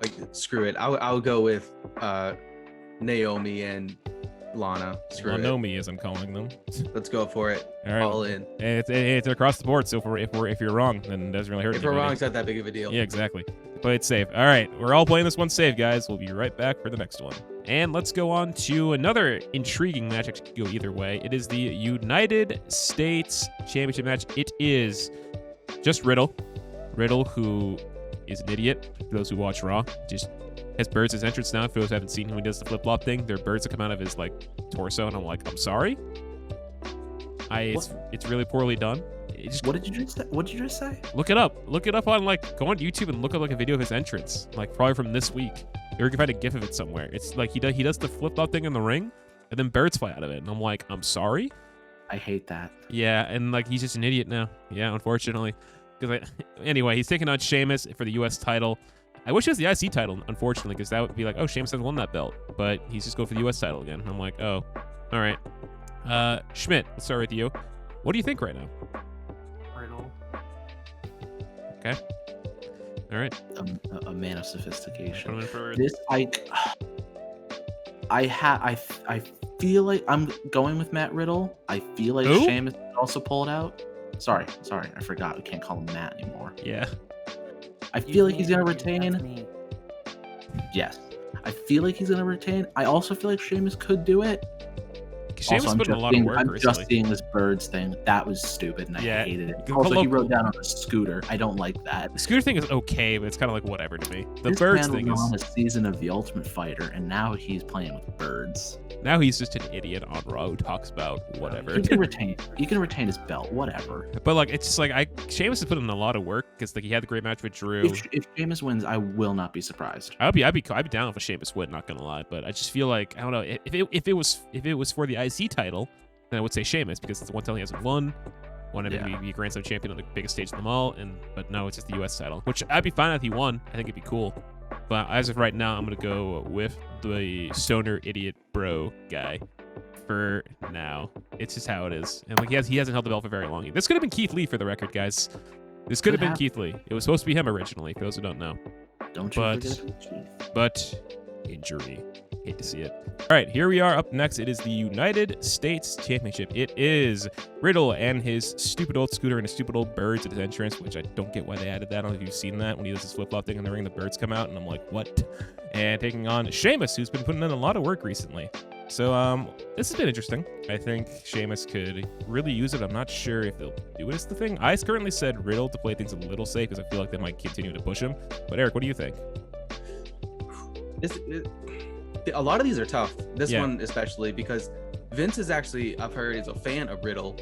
Like, screw it. I'll go with Naomi and Lana. Screw it. Naomi, as I'm calling them. Let's go for it. All right. All in. It's across the board. So if you're wrong, then it doesn't really hurt. If we're anybody. wrong, it's not that big of a deal. Yeah, exactly. Play it safe. All right, we're all playing this one safe, guys. We'll be right back for the next one. And let's go on to another intriguing match. It could go either way. It is the United States Championship match. It is just Riddle. Riddle, who is an idiot. For those who watch Raw, just has birds as entrance now. For those who haven't seen him, he does the flip-flop thing. There are birds that come out of his torso, and I'm like, I'm sorry. It's really poorly done. What did you just say? Look it up. Look it up on go on YouTube and look up a video of his entrance, probably from this week. Or you can find a GIF of it somewhere. It's he does the flip flop thing in the ring, and then birds fly out of it, and I'm like, I'm sorry. I hate that. Yeah, and he's just an idiot now. Yeah, unfortunately. Anyway, he's taking on Sheamus for the U.S. title. I wish it was the IC title, unfortunately, because that would be oh, Sheamus hasn't won that belt, but he's just going for the U.S. title again. I'm like, oh, all right. Szmyt, let's start with you. What do you think right now? Riddle. Okay. All right. A man of sophistication. Put him in for This I feel like I'm going with Matt Riddle. I feel like Who? Sheamus also pulled out. Sorry, I forgot. We can't call him Matt anymore. Yeah. I feel like he's gonna retain. Yes, I feel like he's gonna retain. I also feel like Sheamus could do it. Sheamus Also, put in a lot of work I'm recently. just seeing this birds thing. That was stupid, and I Yeah, hated you it. can Also, pull he up- rode down on a scooter. I don't like that. The scooter thing is okay, but it's kind of whatever to me. The This birds man thing was is on a season of The Ultimate Fighter, and now he's playing with birds. now he's just an idiot on Raw who talks about whatever. He can retain. He can retain his belt. Whatever. But it's just Sheamus has put in a lot of work because he had the great match with Drew. If Sheamus wins, I will not be surprised. I'd be down if a Sheamus win, not gonna lie. But I just feel I don't know if it was for the IC title, then I would say Sheamus because it's the one title he hasn't won. Won WWE Grand Slam champion on the biggest stage of them all, but no, it's just the US title, which I'd be fine if he won. I think it'd be cool. But as of right now, I'm gonna go with the stoner idiot bro guy for now. It's just how it is, and he hasn't held the belt for very long. This could have been Keith Lee for the record, guys. This could have been Keith Lee. It was supposed to be him originally, for those who don't know. Don't you But- forget about Keith. But injury. Hate to see it. All right, here we are. Up next, it is the United States Championship. It is Riddle and his stupid old scooter and his stupid old birds at his entrance, which I don't get why they added that. I don't know if you've seen that when he does his flip-flop thing in the ring, the birds come out, and I'm like, what? And taking on Sheamus, who's been putting in a lot of work recently. So this has been interesting. I think Sheamus could really use it. I'm not sure if they'll do it as the thing. I currently said Riddle to play things a little safe because I feel like they might continue to push him. But Eric, what do you think? A lot of these are tough. This Yeah. one especially because Vince is actually, I've heard, is a fan of Riddle.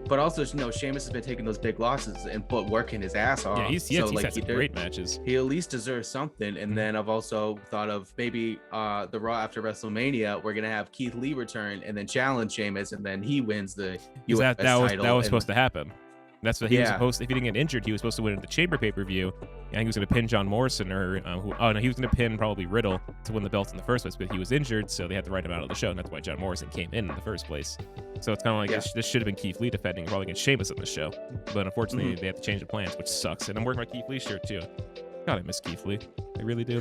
But also, Sheamus has been taking those big losses and working his ass off. Yeah, he's had some great matches. He at least deserves something. And then I've also thought of maybe the Raw after WrestleMania, we're gonna have Keith Lee return and then challenge Sheamus, and then he wins the US title. That was supposed to happen. That's what he was supposed. If he didn't get injured, he was supposed to win in the Chamber pay-per-view. And he was going to pin John Morrison, or he was going to pin probably Riddle to win the belt in the first place, but he was injured, so they had to write him out of the show, and that's why John Morrison came in the first place. So it's kind of like this should have been Keith Lee defending probably against Sheamus on the show, but unfortunately they have to change the plans, which sucks. And I'm wearing my Keith Lee shirt too. God, I miss Keith Lee. I really do.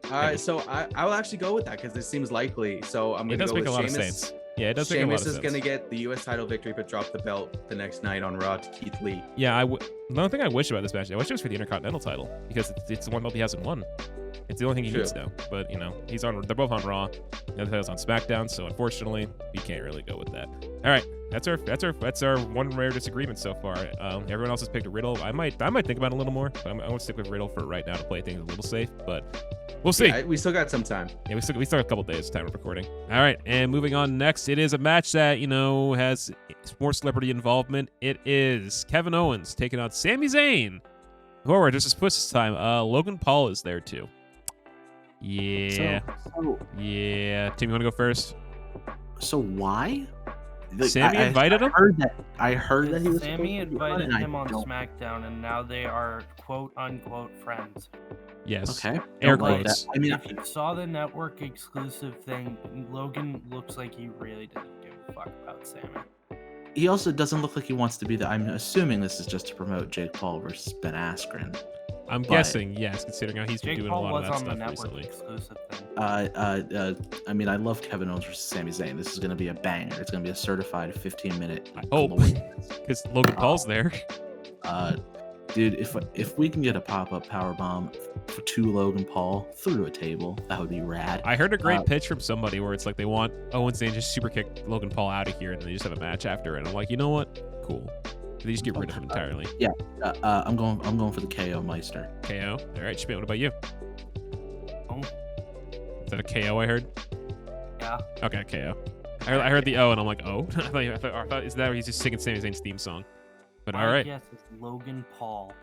All right, so I will actually go with that because it seems likely. So I'm going to go with Sheamus. It does make a lot of sense. Yeah, it does make a lot of sense. Sheamus is going to get the U.S. title victory, but drop the belt the next night on Raw to Keith Lee. Yeah, the only thing I wish about this match, I wish it was for the Intercontinental title because it's the one belt he hasn't won. It's the only thing he needs now. But they're both on Raw. The other title's on SmackDown, so unfortunately, we can't really go with that. All right, that's our one rare disagreement so far. Everyone else has picked Riddle. I might think about it a little more, but I won't stick with Riddle for right now to play things a little safe. But we'll see. Yeah, we still got some time. Yeah, we still have a couple days time of recording. All right, and moving on next, it is a match that has more celebrity involvement. It is Kevin Owens taking on Sami Zayn. Forward, just as push this time. Logan Paul is there too. Yeah. Yeah. Tim, you want to go first? So why? Sammy invited him? I heard that he was. Sammy invited him on don't- SmackDown, and now they are quote unquote friends. Yes. Okay. Air Don't like quotes. that. I mean, If you saw the network exclusive thing, Logan looks like he really doesn't give a fuck about Sammy. he also doesn't look like he wants to be there. I'm assuming this is just to promote Jake Paul versus Ben Askren. I'm guessing yes, considering how he's been Jake doing Paul a lot of was that on the stuff network recently. exclusive thing. I mean, I love Kevin Owens versus Sami Zayn. This is gonna be a banger. It's gonna be a certified 15-minute. I hope, because Logan Paul's there. Dude, if we can get a pop-up powerbomb to Logan Paul through a table, that would be rad. I heard a great pitch from somebody where it's like they want Owens to just super kick Logan Paul out of here, and then they just have a match after it. And I'm like, you know what? Cool. They just get rid of him entirely. I'm going for the KO Meister. KO. All right, Schmidt. What about you? Oh, Is that a KO I heard? yeah. Okay, KO. I heard the O, and I'm like, oh. I thought is that he's just singing Sami Zayn's theme song? But all right. Yes, it's Logan Paul.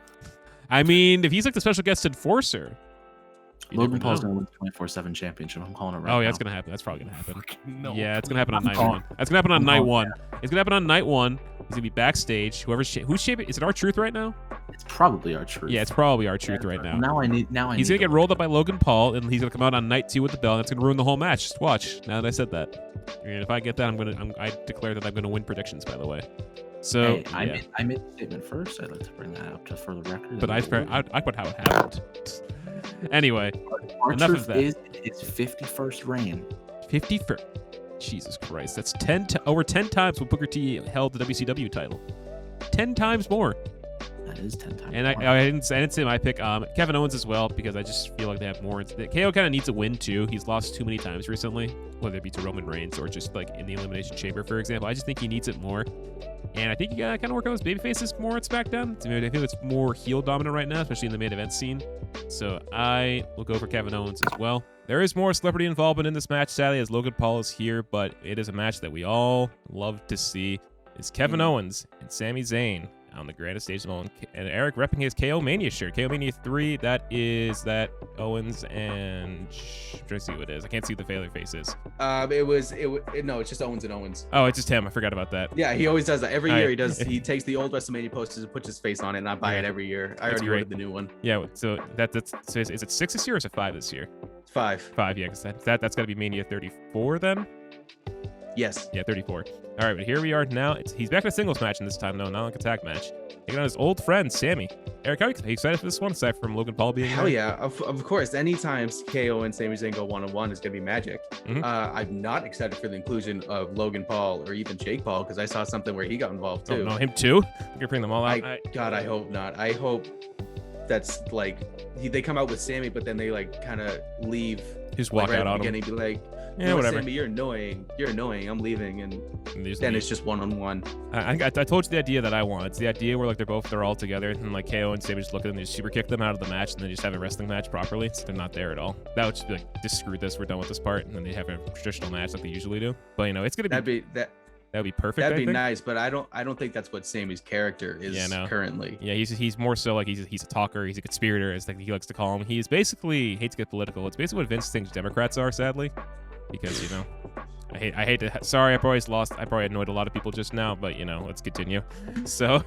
I mean, if he's like the special guest enforcer, Logan Paul's gonna win the 24/7 championship. I'm calling it right now. Oh yeah, that's gonna happen. That's probably gonna happen. No, Yeah, it's gonna happen on night calling- one. That's gonna happen on I'm night calling one. It's gonna happen on night one. He's gonna be backstage. Who's shaping? Is it R-Truth right now? It's probably R-Truth. Yeah, it's probably R-Truth right now. Now I need. He's gonna get rolled up by Logan Paul, and he's gonna come out on night 2 with the belt. And that's gonna ruin the whole match. Just watch. Now that I said that, and if I get that, I declare that I'm gonna win predictions. By the way, so Hey, I made the statement first. I'd like to bring that up for the record. but I put how it happened. Anyway, enough of that. Is his 51st reign. 50 for Jesus Christ. That's over 10 times when Booker T held the WCW title. 10 times more. That is 10 times. And more. I didn't say my pick. Kevin Owens as well, because I just feel like they have more. KO kind of needs a win too. He's lost too many times recently, whether it be to Roman Reigns or just like in the Elimination Chamber, for example. I just think he needs it more. And I think you gotta kind of work on his baby faces more at SmackDown. I feel it's more heel dominant right now, especially in the main event scene. So I will go for Kevin Owens as well. There is more celebrity involvement in this match, sadly, as Logan Paul is here, but it is a match that we all love to see. It's Kevin Owens and Sami Zayn on the grandest stage of all. And Eric repping his KO Mania shirt. KO Mania 3, that Owens and... I'm trying to see who it is. I can't see the failure faces. No, it's just Owens and Owens. Oh, it's just him. I forgot about that. Yeah, he always does that. Every All year right. he does. He takes the old WrestleMania posters and puts his face on it, and I buy it every year. I already great. ordered the new one. Yeah, so so is it 6 this year or is it 5 this year? It's 5. 5, yeah, because that's got to be Mania 34 then? Yes. Yeah, 34. All right, but here we are now. He's back in a singles match in this time, though, not like a tag match. Taking on his old friend, Sammy. Eric, are you excited for this one, aside from Logan Paul being Hell there? yeah. Of course, anytime KO and Sami Zayn go one-on-one is going to be magic. Mhm. I'm not excited for the inclusion of Logan Paul or even Jake Paul, because I saw something where he got involved Oh, too. no, him too? You're going to bring them all out? God, I hope not. I hope that's like they come out with Sammy, but then they like kind of leave. Just Like, walk right out at on the him. beginning, be like, Yeah, "You know what, whatever. Sammy, you're annoying. You're annoying. I'm leaving," and And they just then leave. it's just one-on-one. I told you the idea that I want. It's the idea where like they're all together, and like KO and Sammy just look at them, they just super kick them out of the match, and then just have a wrestling match properly. So they're not there at all. That would just be like, just screw this. We're done with this part, and then they have a traditional match like they usually do. But you know, it's gonna be that would be perfect. That'd I be think. nice, but I don't think that's what Sammy's character is currently. Yeah, he's more so like he's a talker, he's a conspirator, as like he likes to call him. He's basically, hates to get political. It's basically what Vince thinks Democrats are, sadly, because you know, I hate to. Sorry, I probably annoyed a lot of people just now, but you know, let's continue. So,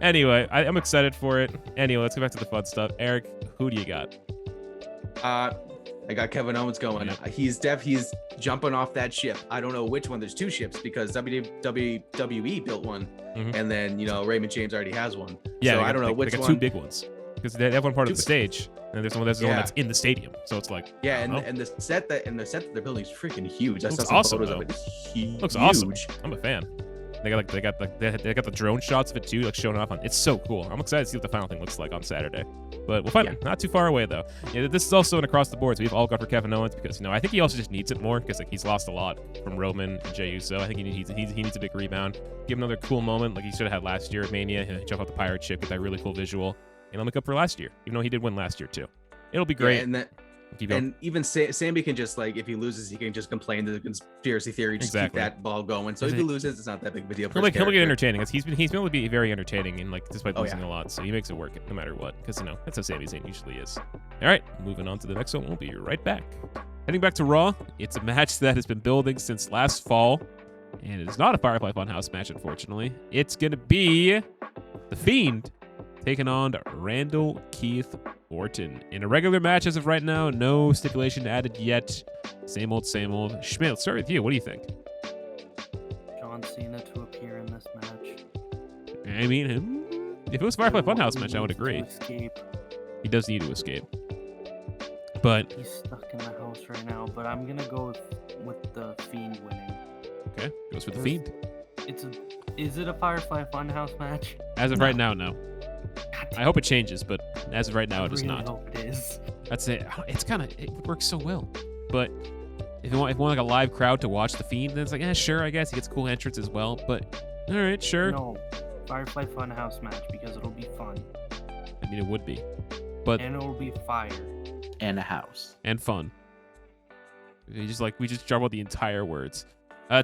anyway, I'm excited for it. Anyway, let's go back to the fun stuff. Eric, who do you got? I got Kevin Owens going. He's jumping off that ship. I don't know which one. There's 2 ships because WWE built one, and then Raymond James already has one. Yeah, so I don't know which they got one. 2 big ones because they have one part of the stage, and there's the one that's in the stadium. So it's like and the set that they're building is freaking huge. I saw some awesome, photos though. of it. It's huge. Looks awesome. I'm a fan. They got the drone shots of it too, like showing off on. It's so cool. I'm excited to see what the final thing looks like on Saturday. But we'll find out. Not too far away though. Yeah, this is also an across the board. So we've all gone for Kevin Owens because I think he also just needs it more because like he's lost a lot from Roman and Jey Uso. I think he needs a big rebound. Give him another cool moment like he should have had last year at Mania. Jump off the pirate ship, get that really cool visual, and I'll make up for last year, even though he did win last year too. It'll be great. Yeah, and even Sammy can just if he loses, he can just complain to the conspiracy theory, just keep that ball going. So if he loses, it's not that big of a deal. He'll make it entertaining. He's been able to be very entertaining and despite losing a lot, so he makes it work no matter what. Because that's how Sami Zayn usually is. All right, moving on to the next one. We'll be right back. Heading back to Raw. It's a match that has been building since last fall, and it is not a Firefly Funhouse match, unfortunately. It's gonna be The Fiend taking on Randall Keith Orton in a regular match as of right now. No stipulation added yet. Same old, same old. Szmyt, let's start with you. What do you think? John Cena to appear in this match. I mean, if it was Firefly Funhouse match, I would agree. Escape. He does need to escape. But He's stuck in the house right now, but I'm gonna go with the Fiend winning. okay, goes for the Fiend. Is it a Firefly Funhouse match? As of right now, no. I hope it changes, but as of right now, it is really not. hope it is. That's it. It works so well. But if you want like a live crowd to watch the Fiend, then it's like, sure, I guess he gets a cool entrance as well. But all right, sure. No, Firefly Funhouse match because it'll be fun. I mean, it would be, but And it'll be fire. And a house. and fun. We just jumbled the entire words.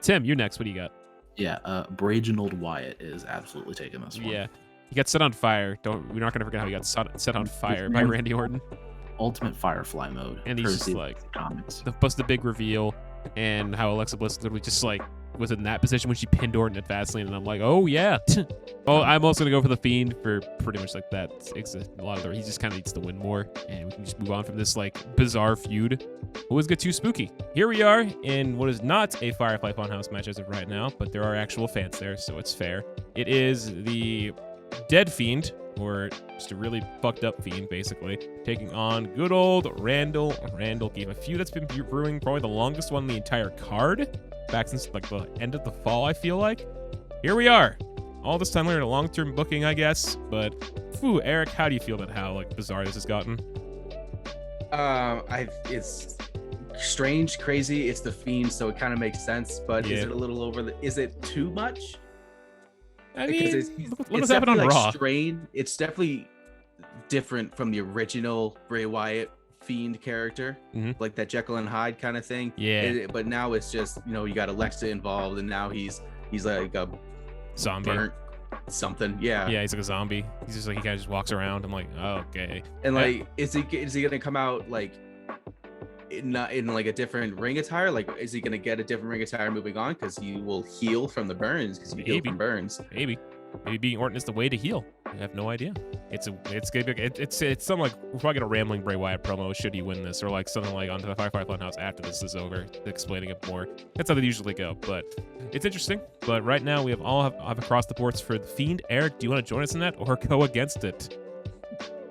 Tim, you're next. What do you got? Yeah, Reginald Wyatt is absolutely taking this one. Yeah, he got set on fire. We're not gonna forget how he got set on fire by Randy Orton. Ultimate Firefly mode. And he's just courtesy of like- comics. The big reveal, and how Alexa Bliss literally just like was in that position when she pinned Orton at Fastlane, and I'm like, oh yeah. Oh, I'm also gonna go for the Fiend for pretty much like that. A lot of he just kind of needs to win more, and we can just move on from this like bizarre feud. Always get too spooky. Here we are in what is not a Firefly Funhouse match as of right now, but there are actual fans there, so it's fair. It is the Dead Fiend, or just a really fucked up Fiend, basically, taking on good old Randall Keefe. A feud that's been brewing, probably the longest one in the entire card, back since like the end of the fall, I feel like. Here we are. All this time later, a long-term booking, I guess, but Eric, how do you feel about how like bizarre this has gotten? It's strange, crazy. It's the Fiend, so it kind of makes sense. But Yeah. is it a little over is it too much? I Because mean, what has happened on definitely, Raw? Strained. It's definitely different from the original Bray Wyatt Fiend character, Mhm. like that Jekyll and Hyde kind of thing. Yeah. But now it's just you got Alexa involved, and now he's like a Zombie. burnt something. Yeah. Yeah, he's like a zombie. He's just like, he kind of just walks around. I'm like, oh, okay. And like, is he gonna come out like in like a different ring attire? Like, is he gonna get a different ring attire moving on? Because he will heal from the burns. Because he healed Maybe. from burns. Maybe beating Orton is the way to heal. I have no idea. It's gonna be it's something like we're probably gonna rambling Bray Wyatt promo should he win this, or like something like onto the Firefly Funhouse after this is over, explaining it more. That's how they usually go, but it's interesting. But right now we have across the boards for the Fiend. Eric, do you want to join us in that or go against it?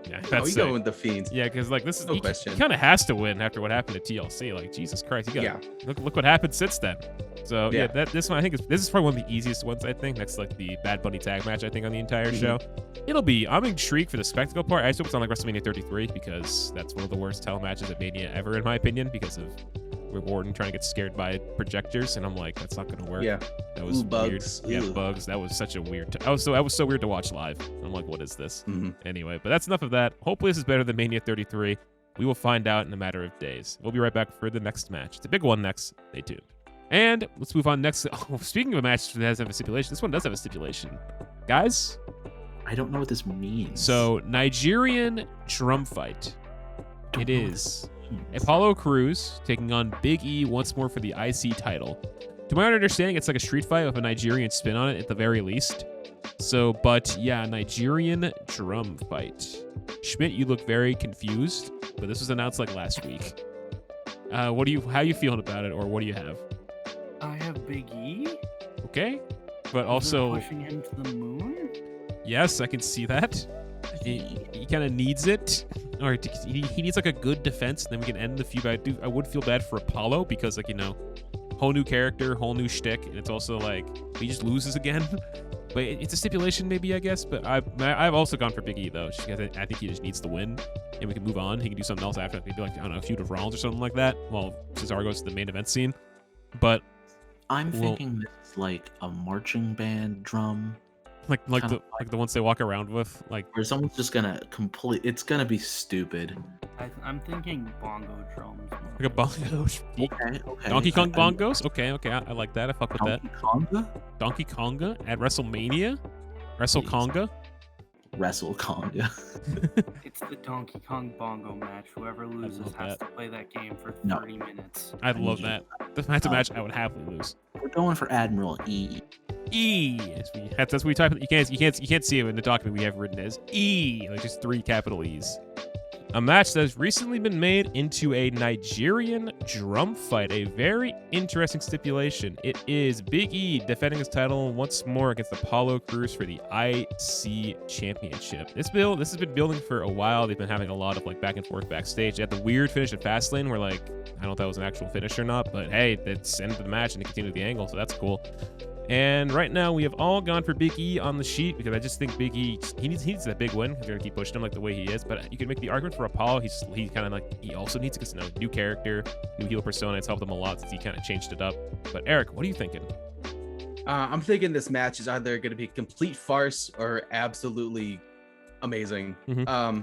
Yeah, We go with the Fiends. yeah, because like this is No question. He kind of has to win after what happened to TLC. Like Jesus Christ, look what happened since then. So yeah, this one I think this is probably one of the easiest ones. I think next to, like the Bad Bunny tag match I think on the entire show. I'm intrigued for the spectacle part. I just hope it's on like WrestleMania 33 because that's one of the worst title matches at Mania ever in my opinion because of Orton trying to get scared by projectors, and I'm like, that's not gonna work. Yeah. That was bugs. weird. Yeah, Ooh. bugs. That was such a weird. That was so weird to watch live. I'm like, what is this? Anyway, but that's enough of that. Hopefully, this is better than Mania 33. We will find out in a matter of days. We'll be right back for the next match. It's a big one next. Stay tuned. And let's move on next. Oh, speaking of a match that does have a stipulation, this one does have a stipulation, guys. I don't know what this means. So Nigerian drum fight. It is Apollo Crews taking on Big E once more for the IC title. To my understanding, it's like a street fight with a Nigerian spin on it at the very least. So, but yeah, Nigerian drum fight. Szmyt, you look very confused, but this was announced like last week. How you feeling about it, or what do you have? I have Big E. Okay, but They're also pushing him to the moon. yes, I can see that. He kind of needs it, or he needs like a good defense, and then we can end the feud. I would feel bad for Apollo because like whole new character, whole new shtick, and it's also like he just loses again. But it's a stipulation maybe, I guess. But I've also gone for Big E though, because I think he just needs to win, and we can move on. He can do something else after, maybe like I don't know, a feud of Rollins or something like that. While Cesaro goes to the main event scene, but I'm thinking this is like a marching band drum. like the ones they walk around with, like Where someone's just gonna it's gonna be stupid. I'm thinking bongo drums. a bongo. Okay. Donkey Kong bongos. Okay, I like that. I fuck with that. Conga? Donkey Konga at WrestleMania. WrestleConga. WrestleConga. It's the Donkey Kong bongo match. Whoever loses love has that. to play that game for No. 30 minutes. I'd love that. That's a match I would happily lose. We're going for Admiral E. E. That's what we type. You can't see it in the document we have written as E, like just 3 capital E's. A match that has recently been made into a Nigerian drum fight. A very interesting stipulation. It is Big E defending his title once more against Apollo Crews for the IC Championship. This has been building for a while. They've been having a lot of like back and forth backstage. They had the weird finish at Fastlane where like, I don't know if that was an actual finish or not, but hey, that's ended the match and they continued the angle, so that's cool. And right now, we have all gone for Big E on the sheet because I just think Big E, he needs that big win. They're going to keep pushing him like the way he is. But you can make the argument for Apollo. He kind of like, he also needs a new character, new heel persona. It's helped him a lot since he kind of changed it up. But Eric, what are you thinking? I'm thinking this match is either going to be a complete farce or absolutely amazing. Mm-hmm.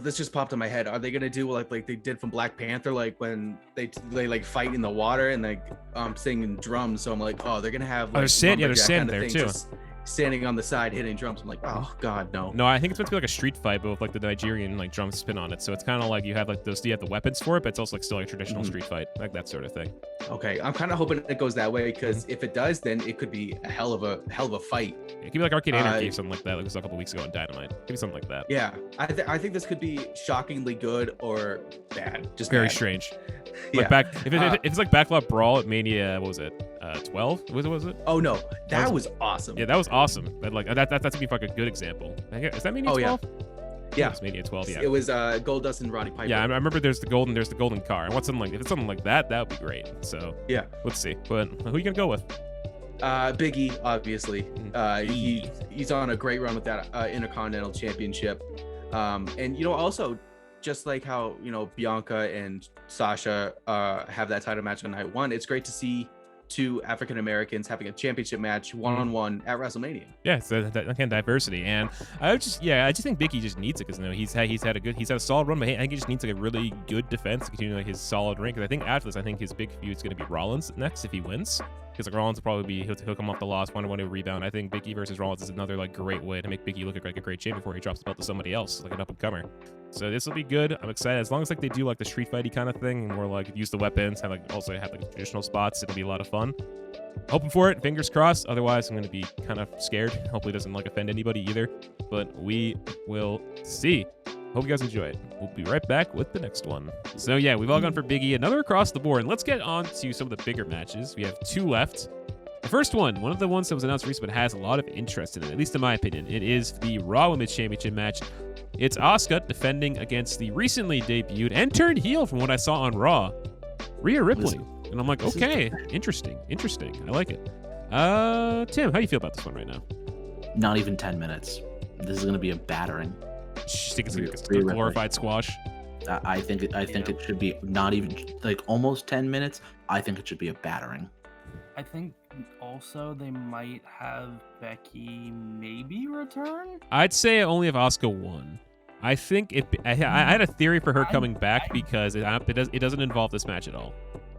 This just popped in my head. Are they gonna do like they did from Black Panther, like when they like fight in the water and like singing drums? So I'm like, oh, they're gonna have like there's sand there too. Standing on the side hitting drums. I'm like, oh god, no. No, I think it's meant to be like a street fight, but with like the Nigerian like drum spin on it. So it's kind of like you have like those, you have the weapons for it, but it's also like still like a traditional street fight, like that sort of thing. Okay, I'm kind of hoping it goes that way because if it does, then it could be a hell of a fight. It could be like Arcade Anarchy or something like that. Like it was a couple weeks ago on Dynamite. It could be something like that. Yeah, I think this could be shockingly good or bad. Just very bad. Strange. Yeah. Like if it's like Backlot Brawl at Mania, what was it? 12? Was it? Oh no, that was awesome. Yeah, that was awesome. That like that's be like a good example. Is that Mania 12? Yeah, it's Mania 12. Yeah, it was Goldust and Roddy Piper. Yeah, I remember there's the golden car. And if it's something like that, that would be great. So yeah, let's see. But who are you gonna go with? Big E, obviously. He's on a great run with that Intercontinental Championship. And also just like how Bianca and Sasha have that title match on night one, it's great to see two African Americans having a championship match one-on-one at WrestleMania. Yeah, it's that kind of diversity, and I just think Big E just needs it because he's had a solid run, but I think he just needs like a really good defense to continue like his solid reign. Because I think after this, I think his big feud is going to be Rollins next if he wins. Because like Rollins will probably he'll come off the loss, want to rebound. I think Big E versus Rollins is another like great way to make Big E look like a great champion before he drops the belt to somebody else, like an up and comer. So this will be good. I'm excited as long as like they do like the street fighty kind of thing, and more like use the weapons, have like traditional spots. It'll be a lot of fun. Hoping for it. Fingers crossed. Otherwise, I'm going to be kind of scared. Hopefully, it doesn't like offend anybody either. But we will see. Hope you guys enjoy it. We'll be right back with the next one. So yeah, we've all gone for Big E. Another across the board. Let's get on to some of the bigger matches. We have two left. The first one of the ones that was announced recently, but has a lot of interest in it, at least in my opinion. It is the Raw Women's Championship match. It's Asuka defending against the recently debuted and turned heel from what I saw on Raw, Rhea Ripley. And I'm like, okay, interesting. I like it. Tim, how do you feel about this one right now? Not even 10 minutes. This is going to be a battering. You think it's a glorified squash? I think it should be not even like almost 10 minutes. I think it should be a battering. I think also they might have Becky maybe return. I'd say only if Asuka won. I think I had a theory for her coming back because it doesn't involve this match at all.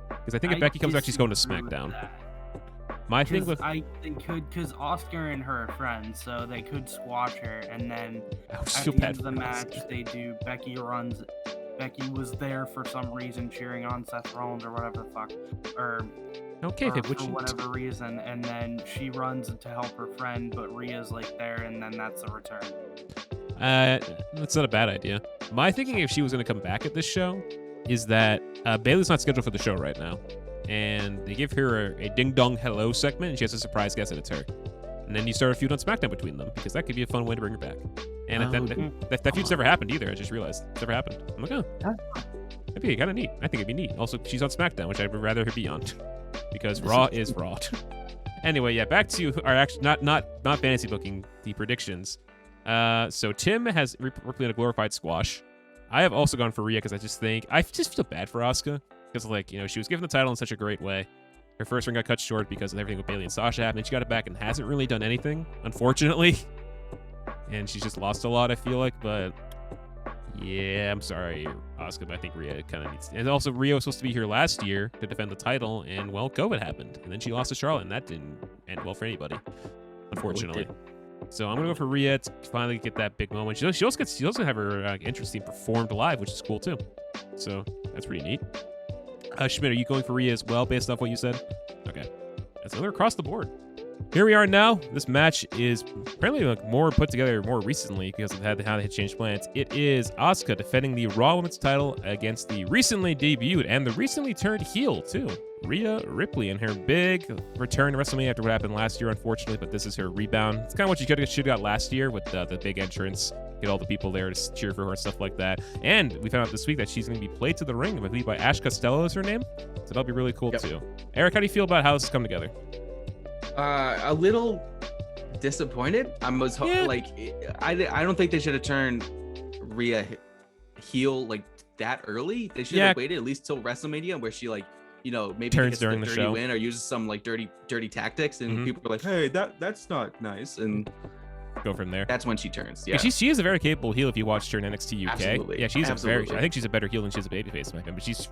Because I think if Becky comes back, she's going to SmackDown. My thing with because Oscar and her are friends, so they could squash her, and then at at the end of the match, they do Becky runs. Becky was there for some reason cheering on Seth Rollins or whatever the fuck, or for whatever reason, and then she runs to help her friend, but Rhea's like there, and then that's a return. That's not a bad idea. My thinking if she was going to come back at this show is that Bayley's not scheduled for the show right now, and they give her a ding dong hello segment, and she has a surprise guest, and it's her. And then you start a feud on SmackDown between them because that could be a fun way to bring her back. And that feud's never happened either. I just realized it's never happened. I'm like, oh, that'd be kind of neat. I think it'd be neat. Also, she's on SmackDown, which I'd rather her be on because Raw is Raw. Anyway, yeah, back to our actual not fantasy booking, the predictions. So Tim has Ripley in a glorified squash. I have also gone for Rhea because I just feel bad for Asuka because she was given the title in such a great way. Her first ring got cut short because of everything with Bayley and Sasha happening. She got it back and hasn't really done anything, unfortunately. And she's just lost a lot, I feel like. But yeah, I'm sorry, Asuka, but I think Rhea kind of needs to. And also, Rhea was supposed to be here last year to defend the title, and well, COVID happened. And then she lost to Charlotte, and that didn't end well for anybody, unfortunately. So I'm going to go for Rhea to finally get that big moment. She also have her interesting performed live, which is cool too. So that's pretty neat. Szmyt, are you going for Rhea as well based off what you said? Okay. That's another across the board. here we are now. This match is apparently like more put together more recently because of how they had changed plans. It is Asuka defending the Raw Women's title against the recently debuted and the recently turned heel too, Rhea Ripley, in her big return to WrestleMania after what happened last year, unfortunately. But this is her rebound. It's kind of what she should have got last year with the big entrance, get all the people there to cheer for her and stuff like that. And we found out this week that she's going to be played to the ring, I believe, by Ash Costello is her name. So that'll be really cool too. Eric, how do you feel about how this has come together? A little disappointed. I don't think they should have turned Rhea heel like that early. They should have waited at least till WrestleMania, where she maybe turns gets during the the dirty show, win or uses some like dirty tactics, and people are like, hey, that's not nice, and go from there. That's when she turns. Yeah, she is a very capable heel if you watched her in NXT UK. Absolutely. Yeah, she's I think she's a better heel than she's a babyface,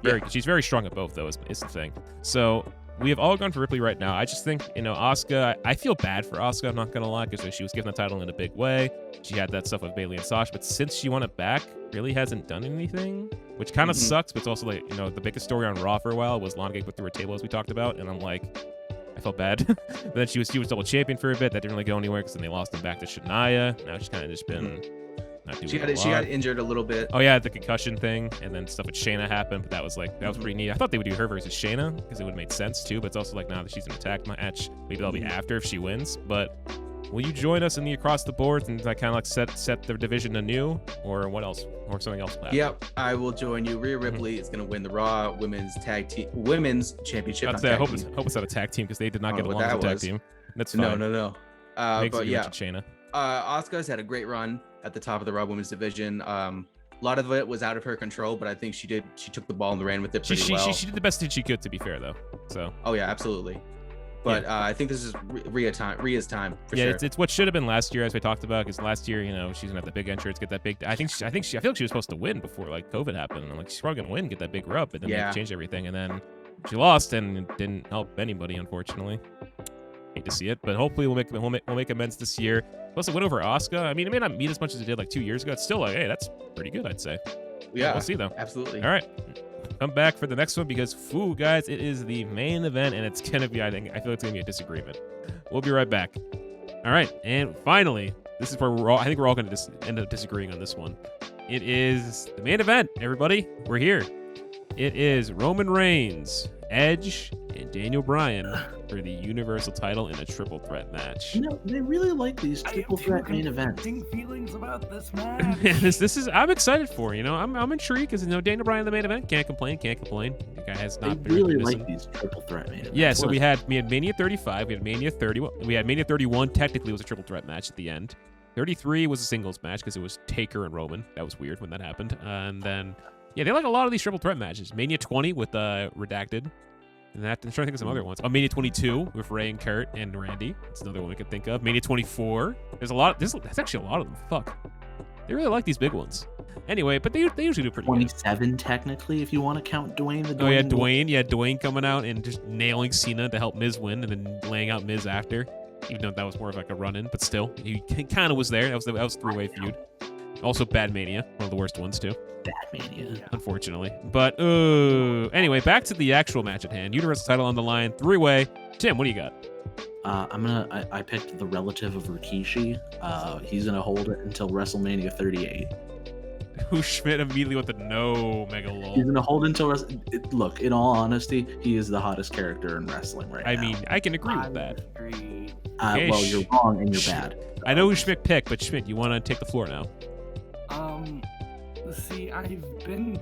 but she's very strong at both though. Is the thing. So we have all gone for Ripley right now. I just think, Asuka, I feel bad for Asuka, I'm not going to lie, because she was given the title in a big way. She had that stuff with Bayley and Sasha, but since she won it back, really hasn't done anything, which kind of sucks, but it's also like, the biggest story on Raw for a while was Lana getting put through her table, as we talked about, and I'm like, I felt bad. But then she was double champion for a bit. That didn't really go anywhere because then they lost him back to Shania. Now she's kind of just been not doing a lot. She got injured a little bit. Oh yeah, the concussion thing, and then stuff with Shayna happened, but that was pretty neat. I thought they would do her versus Shayna because it would have made sense too, but it's also like now that she's in a tag match, maybe that'll be after if she wins. But will you join us in the across the board and kind of like set the division anew, or what else, or something else? Yep, I will join you. Rhea Ripley is going to win the Raw Women's Championship. I hope it's not a tag team because they did not get along as a tag team. That's fine. No. But yeah, Shayna. Asuka's had a great run at the top of the Raw Women's division. A lot of it was out of her control, but I think she took the ball and ran with it pretty well. She did the best that she could, to be fair, though. So. Oh yeah, absolutly. But I think this is Rhea's time for sure. Yeah, it's what should have been last year, as we talked about, because last year, she's gonna have the big entrance, get that big. I feel like she was supposed to win before like COVID happened. And I'm like, she's probably gonna win, get that big rub, but then they changed everything, and then she lost, and it didn't help anybody, unfortunately. Hate to see it, but hopefully we'll make amends this year. Plus, a win over Asuka. I mean, it may not mean as much as it did like 2 years ago. It's still like, hey, that's pretty good, I'd say. Yeah, we'll see though. Absolutely. All right, come back for the next one because, guys, it is the main event, and it's gonna be. I feel like it's gonna be a disagreement. We'll be right back. All right, and finally, this is where I think we're all gonna end up disagreeing on this one. It is the main event, everybody. We're here. It is Roman Reigns, Edge, and Daniel Bryan for the Universal title in a triple threat match. They really like these triple threat main events. Feelings about this match. this is I'm excited for. I'm intrigued because Daniel Bryan in the main event. Can't complain. The guy has not been really like these triple threat main events. Yeah, so we had Mania 35, we had Mania 30, we had Mania 31. Technically, was a triple threat match at the end. 33 was a singles match because it was Taker and Roman. That was weird when that happened. And then. Yeah, they like a lot of these triple threat matches. Mania 20 with Redacted. And I'm trying to think of some other ones. Mania 22 with Ray and Kurt and Randy. That's another one we could think of. Mania 24. There's a lot. That's actually a lot of them. Fuck. They really like these big ones. Anyway, but they usually do pretty 27 technically, if you want to count Dwayne. Dwayne coming out and just nailing Cena to help Miz win and then laying out Miz after. Even though that was more of like a run-in, but still, he kind of was there. That was a three-way feud. Also, Bad Mania, one of the worst ones too. Bad Mania, unfortunately. But anyway, back to the actual match at hand. Universal title on the line, three-way. Tim, what do you got? I picked the relative of Rikishi. He's gonna hold it until WrestleMania 38. Szmyt immediately with the no mega lol. He's gonna hold until look. In all honesty, he is the hottest character in wrestling now. I mean, I can agree with that. Well, you're wrong and you're bad. I know who Szmyt picked, but Szmyt, you want to take the floor now? See, I've been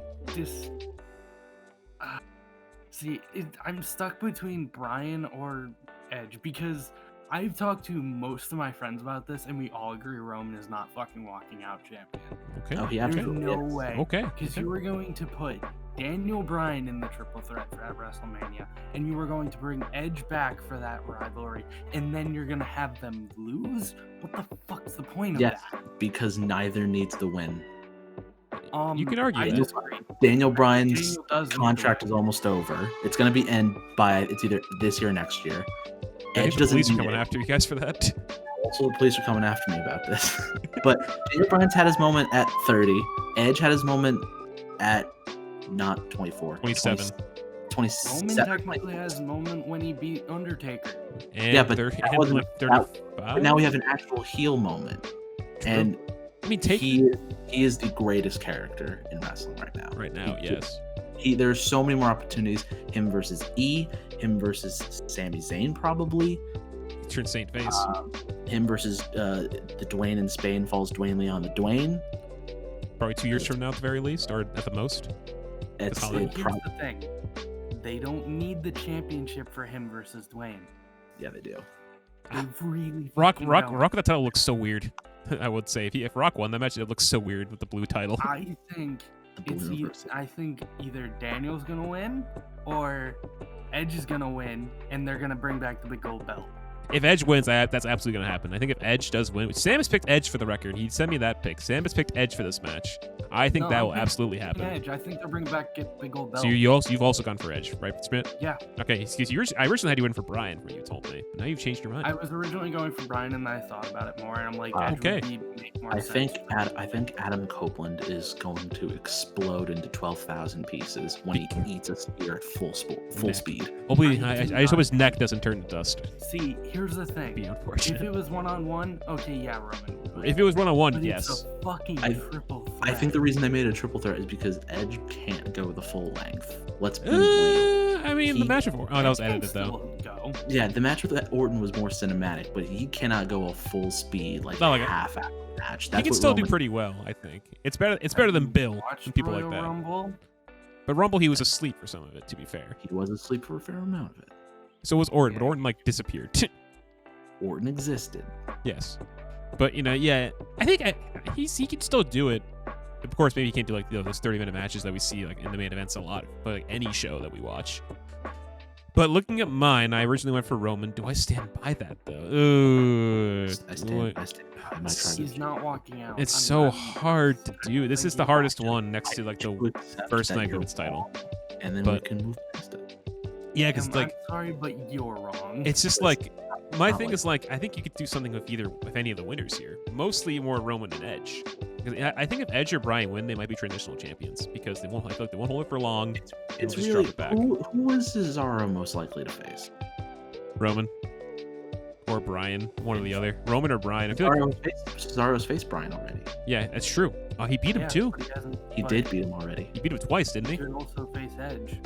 I'm stuck between Bryan or Edge because I've talked to most of my friends about this, and we all agree Roman is not fucking walking out champion. Okay. Oh, There's no way. Okay. Because you were going to put Daniel Bryan in the triple threat at WrestleMania, and you were going to bring Edge back for that rivalry, and then you're going to have them lose? What the fuck's the point of that? Because neither needs to win. You can argue that. Daniel Bryan's contract is almost over. It's going to be it's either this year or next year. Edge doesn't. The police are coming after you guys for that. Also, the police are coming after me about this. But Daniel Bryan's had his moment at 30. Edge had his moment at not 24. 27. 27. Roman technically has a moment when he beat Undertaker. And Yeah, but they're that hitting wasn't- like that- 35. But now we have an actual heel moment, and I mean, he is the greatest character in wrestling right now. right now, yes. There's so many more opportunities. Him versus him versus Sami Zayn probably. He turned Saint face. Him versus the Dwayne in Spain falls Dwayne Leon the Dwayne. Probably 2 years from now at the very least, or at the most. It's Holly. Here's the thing. They don't need the championship for him versus Dwayne. yeah, they do. They really Rock fucking with don't. that title looks so weird. I would say if Rock won that match, it looks so weird with the blue title. I think The blue versus- I think either Daniel's gonna win or Edge is gonna win, and they're gonna bring back the big gold belt. If Edge wins, that's absolutely going to happen. I think if Edge does win, Sam has picked Edge for the record. He sent me that pick. Sam has picked Edge for this match. I think No, that I'm will picking absolutely happen. Edge. I think they'll bring back get big gold belt. So you've also gone for Edge, right, Szmyt? Yeah. Okay, excuse you. I originally had you in for Bryan when you told me. But now you've changed your mind. I was originally going for Bryan, and then I thought about it more, and I'm like, Wow. Edge Okay. would make more I sense. think Adam Copeland is going to explode into 12,000 pieces when he eats a spear at full Neck. speed. Hopefully, I I do just hope not- his neck doesn't turn to dust. See, here's the Be thing. If unfortunate. it was one-on-one, okay, yeah, Roman would win. If it was one-on-one, But yes. it's a fucking I- triple threat. I think the reason they made it a triple threat is because Edge can't go the full length. Let's be real. I mean, the He- match before. Oh, that was Edge can edited though. still Go. Yeah, the match with Orton was more cinematic, but he cannot go a full speed like Not like a- half-hour match. He That's can what still do Roman- pretty well, I think. It's better than Bill Watch and people Royal like that. Rumble. But Rumble, he was asleep for some of it, to be fair. He was asleep for a fair amount of it. So was Orton, but Yeah. Orton like disappeared. Orton existed. Yes, but yeah, I think he can still do it. Of course, maybe he can't do like those 30-minute matches that we see like in the main events a lot, but like any show that we watch. But looking at mine, I originally went for Roman. Do I stand by that though? I stand by my He's not walking out. It's I'm so not- hard to do. This is the hardest one next to like the accept first that night you're women's title. wrong, and then But- we can move past it. Yeah, because I'm like sorry, but you're wrong. it's just like my not thing like- is like I think you could do something with any of the winners here. Mostly more Roman and Edge. Because I think if Edge or Bryan win, they might be transitional champions because they won't. I feel like they won't hold it for long. It's just really drop it back. who is Cesaro most likely to face? Roman or Bryan, one or the other. Roman or Bryan. I feel like Cesaro's faced Bryan already. yeah, that's true. Oh, he beat him Yeah, too. but he hasn't He fought. did beat him already. He beat him twice, didn't He he? should also face Edge.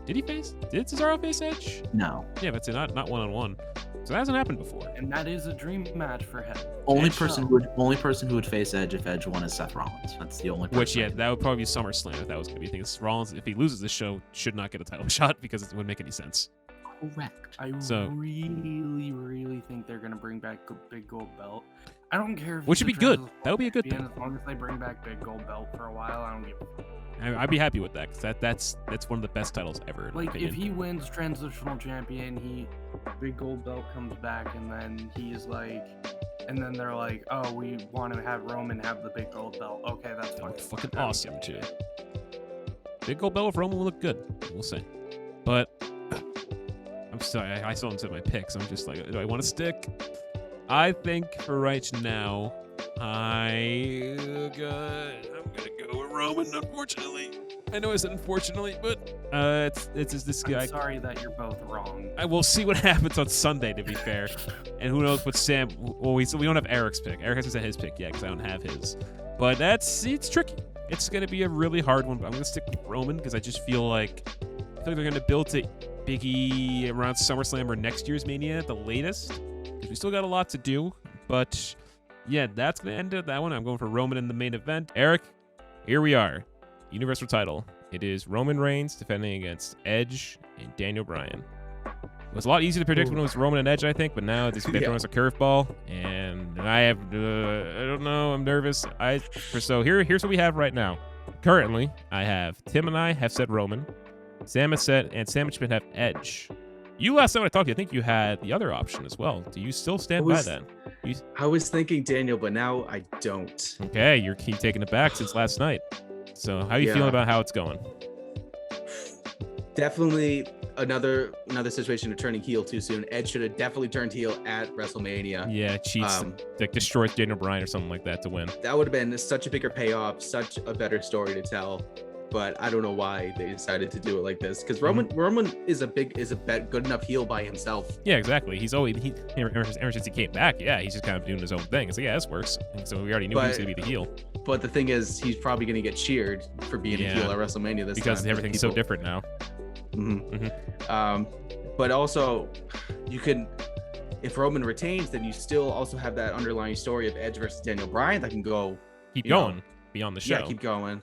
Did he face? Did Cesaro face Edge? No. Yeah, but it's not one-on-one. So that hasn't happened before. And that is a dream match for him. Only Edge person who would face Edge if Edge won is Seth Rollins. That's the only person. Which yeah, that would probably be SummerSlam if that was going to be a thing. Rollins, if he loses this show, should not get a title shot because it wouldn't make any sense. correct. I So- really think they're gonna bring back big gold belt. I don't care if Which it's would a be good. transitional That would be a good champion, thing. As long as they bring back big gold belt for a while, I don't give a fuck. I'd be happy with that because that's one of the best titles ever. In my Like opinion. if he wins transitional champion, big gold belt comes back, and then he's like, and then they're like, oh, we want to have Roman have the big gold belt. Okay, that's That would be fine. fucking awesome too. Big gold belt with Roman will look good. We'll see. But I'm sorry, I still haven't said my picks. I'm just like, do I want to stick? I think for right now, I'm gonna go with Roman. Unfortunately, I know I said unfortunately, but it's just this I'm guy. sorry that you're both wrong. I will see what happens on Sunday, to be fair. And who knows what Sam. Well, we don't have Eric's pick. Eric hasn't said his pick yet because I don't have his. But it's tricky. It's going to be a really hard one. But I'm going to stick with Roman because I just feel like they're going to build to Big E around SummerSlam or next year's Mania at the latest. Because we still got a lot to do. But yeah, that's going to end it. That one. I'm going for Roman in the main event. Eric, here we are. Universal title. It is Roman Reigns defending against Edge and Daniel Bryan. It was a lot easier to predict when it was Roman and Edge, I think, but now it's thrown as a curveball, and I have, I don't know, I'm nervous. So here's what we have right now. Currently, I have Tim and I have said Roman, Sam has said, and Sam and Szmyt have Edge. You last time I talked to you, I think you had the other option as well. Do you still stand by that? I was thinking Daniel, but now I don't. Okay, you keep taking it back since last night. So how are you Yeah. feeling about how it's going? Definitely another situation of turning heel too soon. Edge should have definitely turned heel at WrestleMania. Yeah, cheats, like destroys Daniel Bryan or something like that to win. That would have been such a bigger payoff, such a better story to tell. but I don't know why they decided to do it like this. Because Roman is a good enough heel by himself. Yeah, exactly. He's always ever since he came back. Yeah, he's just kind of doing his own thing. So yeah, this works. And so we already knew he was gonna be the heel. But the thing is, he's probably gonna get cheered for being a heel at WrestleMania this time because everything's so different now. But also, you can. If Roman retains, then you still also have that underlying story of Edge versus Daniel Bryan that can keep going beyond the show. Yeah, keep going.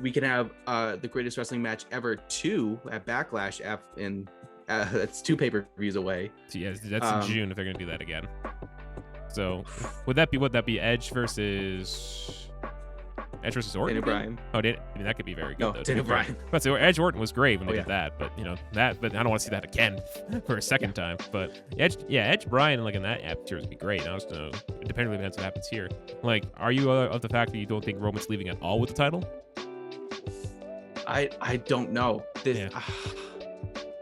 We can have the greatest wrestling match ever 2 at Backlash, and that's 2 pay-per-views away. So yeah, that's in June if they're gonna do that again. So would that be Edge versus Orton? Daniel Bryan. Oh, that could be very good. No, Daniel Bryan. But so Edge Orton was great when they did that, but but I don't want to see that again for a second time. But Edge Bryan like in that atmosphere would be great. I was gonna depending on what happens here. Like, are you of the fact that you don't think Roman's leaving at all with the title? I don't know.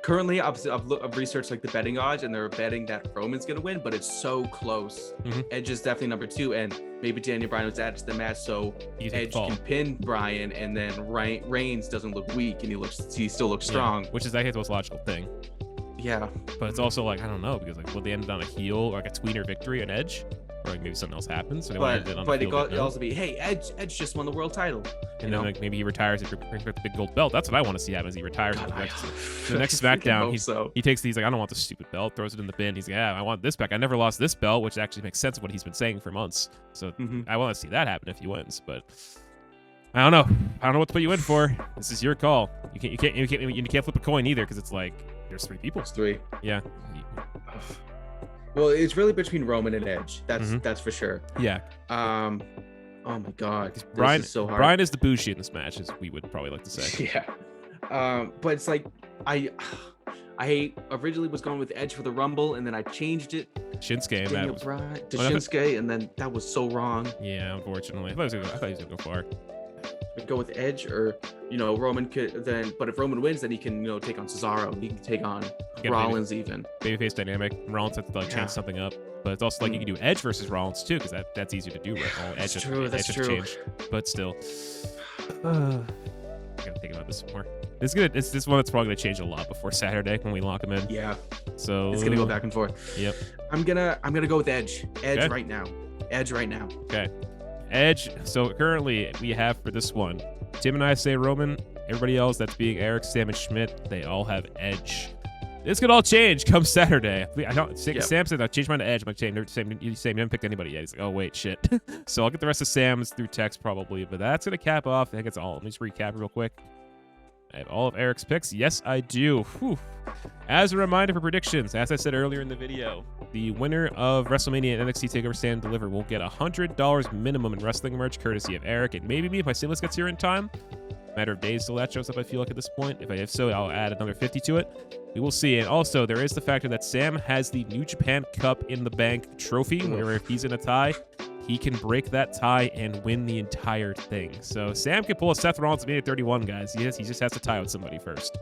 Currently, I've researched like the betting odds, and they're betting that Roman's gonna win, but it's so close. Edge is definitely number 2, and maybe Daniel Bryan was added to the match so Edge can pin Bryan, and then Reigns doesn't look weak, and he still looks strong. Which is I think the most logical thing. Yeah, but it's also like I don't know because like will they end on a heel or like a tweener victory on Edge? Or like maybe something else happens. So but it also be, hey, Edge just won the world title. And then like maybe he retires and brings back the big gold belt. That's what I want to see happen. Is he retires the next SmackDown. He takes these like I don't want the stupid belt, throws it in the bin. He's like, yeah, I want this back. I never lost this belt, which actually makes sense of what he's been saying for months. So I want to see that happen if he wins. But I don't know. I don't know what to put you in for. This is your call. You can't flip a coin either because it's like there's 3 people. It's 3. Yeah. Well, it's really between Roman and Edge. That's for sure. Yeah. Oh my God. Bryan is so hard. Bryan is the Bushi in this match, as we would probably like to say. Yeah. But it's like I originally was going with Edge for the Rumble, and then I changed it. Shinsuke, to Shinsuke, and then that was so wrong. Yeah, unfortunately. I thought he was gonna go far. Go with Edge, or Roman could then. But if Roman wins, then he can take on Cesaro. He can take on Rollins even. Babyface dynamic. Rollins has to like change something up, but it's also like you can do Edge versus Rollins too, because that's easier to do. Right? That's true. Change. But still, I gotta think about this more. It's this one that's probably gonna change a lot before Saturday when we lock him in. Yeah. So it's gonna go back and forth. Yep. I'm gonna go with Edge. Edge right now. Okay. Edge. So currently we have for this one, Tim and I say Roman. Everybody else, that's being Eric, Sam, and Szmyt, they all have Edge. This could all change come Saturday. Sam said, I'll change mine to Edge. I'm like, Sam, you haven't picked anybody yet. He's like, oh, wait, shit. So I'll get the rest of Sam's through text probably, but that's going to cap off. I think it's all. Let me just recap real quick. I have all of Eric's picks. Yes, I do. Whew. As a reminder for predictions, as I said earlier in the video, the winner of WrestleMania and NXT TakeOver Stand and Deliver will get $100 minimum in wrestling merch, courtesy of Eric and maybe me if my seamless gets here in time. Matter of days till that shows up, I feel like at this point. If so, I'll add another 50 to it. We will see. And also, there is the factor that Sam has the New Japan Cup in the Bank trophy, where if he's in a tie, he can break that tie and win the entire thing. So Sam can pull a Seth Rollins at 31, guys. He just has to tie with somebody first.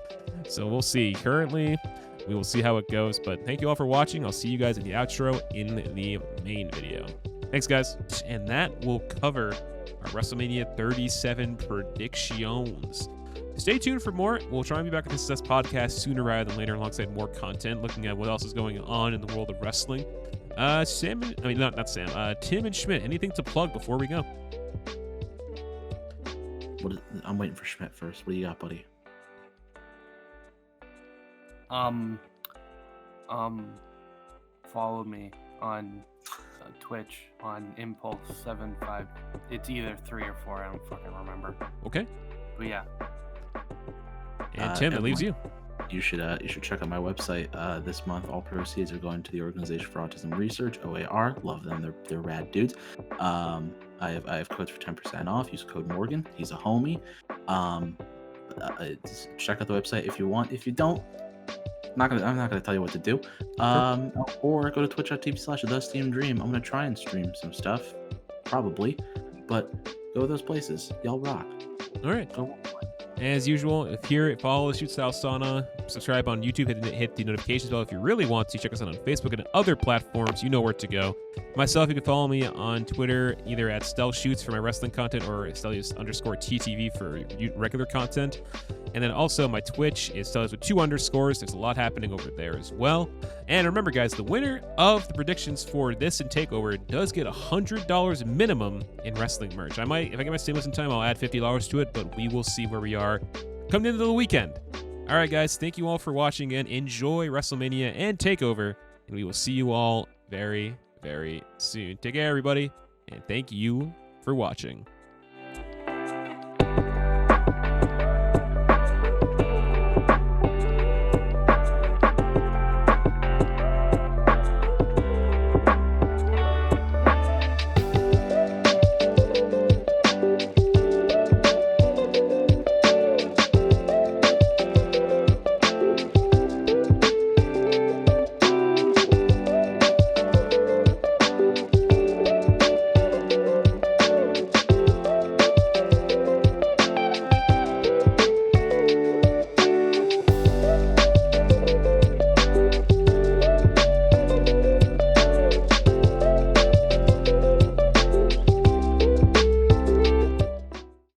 So we'll see. Currently, we will see how it goes. But thank you all for watching. I'll see you guys in the outro in the main video. Thanks, guys. And that will cover our WrestleMania 37 predictions. Stay tuned for more. We'll try and be back on the Success podcast sooner rather than later alongside more content, looking at what else is going on in the world of wrestling. Tim and Szmyt, anything to plug before we go? I'm waiting for Szmyt first. What do you got, buddy? Follow me on Twitch on Impulse75. It's either 3 or 4. I don't fucking remember. Okay. But yeah. And Tim, it leaves you. You should check out my website. This month, all proceeds are going to the Organization for Autism Research, OAR. Love them. They're rad dudes. I have codes for 10% off. Use code Morgan. He's a homie. Check out the website if you want. If you don't, I'm not gonna tell you what to do. Or go to twitch.tv/TheSteamDream. I'm gonna try and stream some stuff, probably. But go to those places. Y'all rock. All right. Go. As usual, if here, follow the Shoot Style Sauna, subscribe on YouTube, hit the notifications bell if you really want to. Check us out on Facebook and other platforms. You know where to go. Myself, you can follow me on Twitter, either at Stel Shoots for my wrestling content or Stelius_TTV for regular content. And then also my Twitch is Stelius with 2 underscores. There's a lot happening over there as well. And remember, guys, the winner of the predictions for this and TakeOver does get $100 minimum in wrestling merch. If I get my stimulus in time, I'll add $50 to it, but we will see where we are coming into the weekend. All right, guys, thank you all for watching, and enjoy WrestleMania and TakeOver, and we will see you all very, very soon. Take care, everybody, and thank you for watching.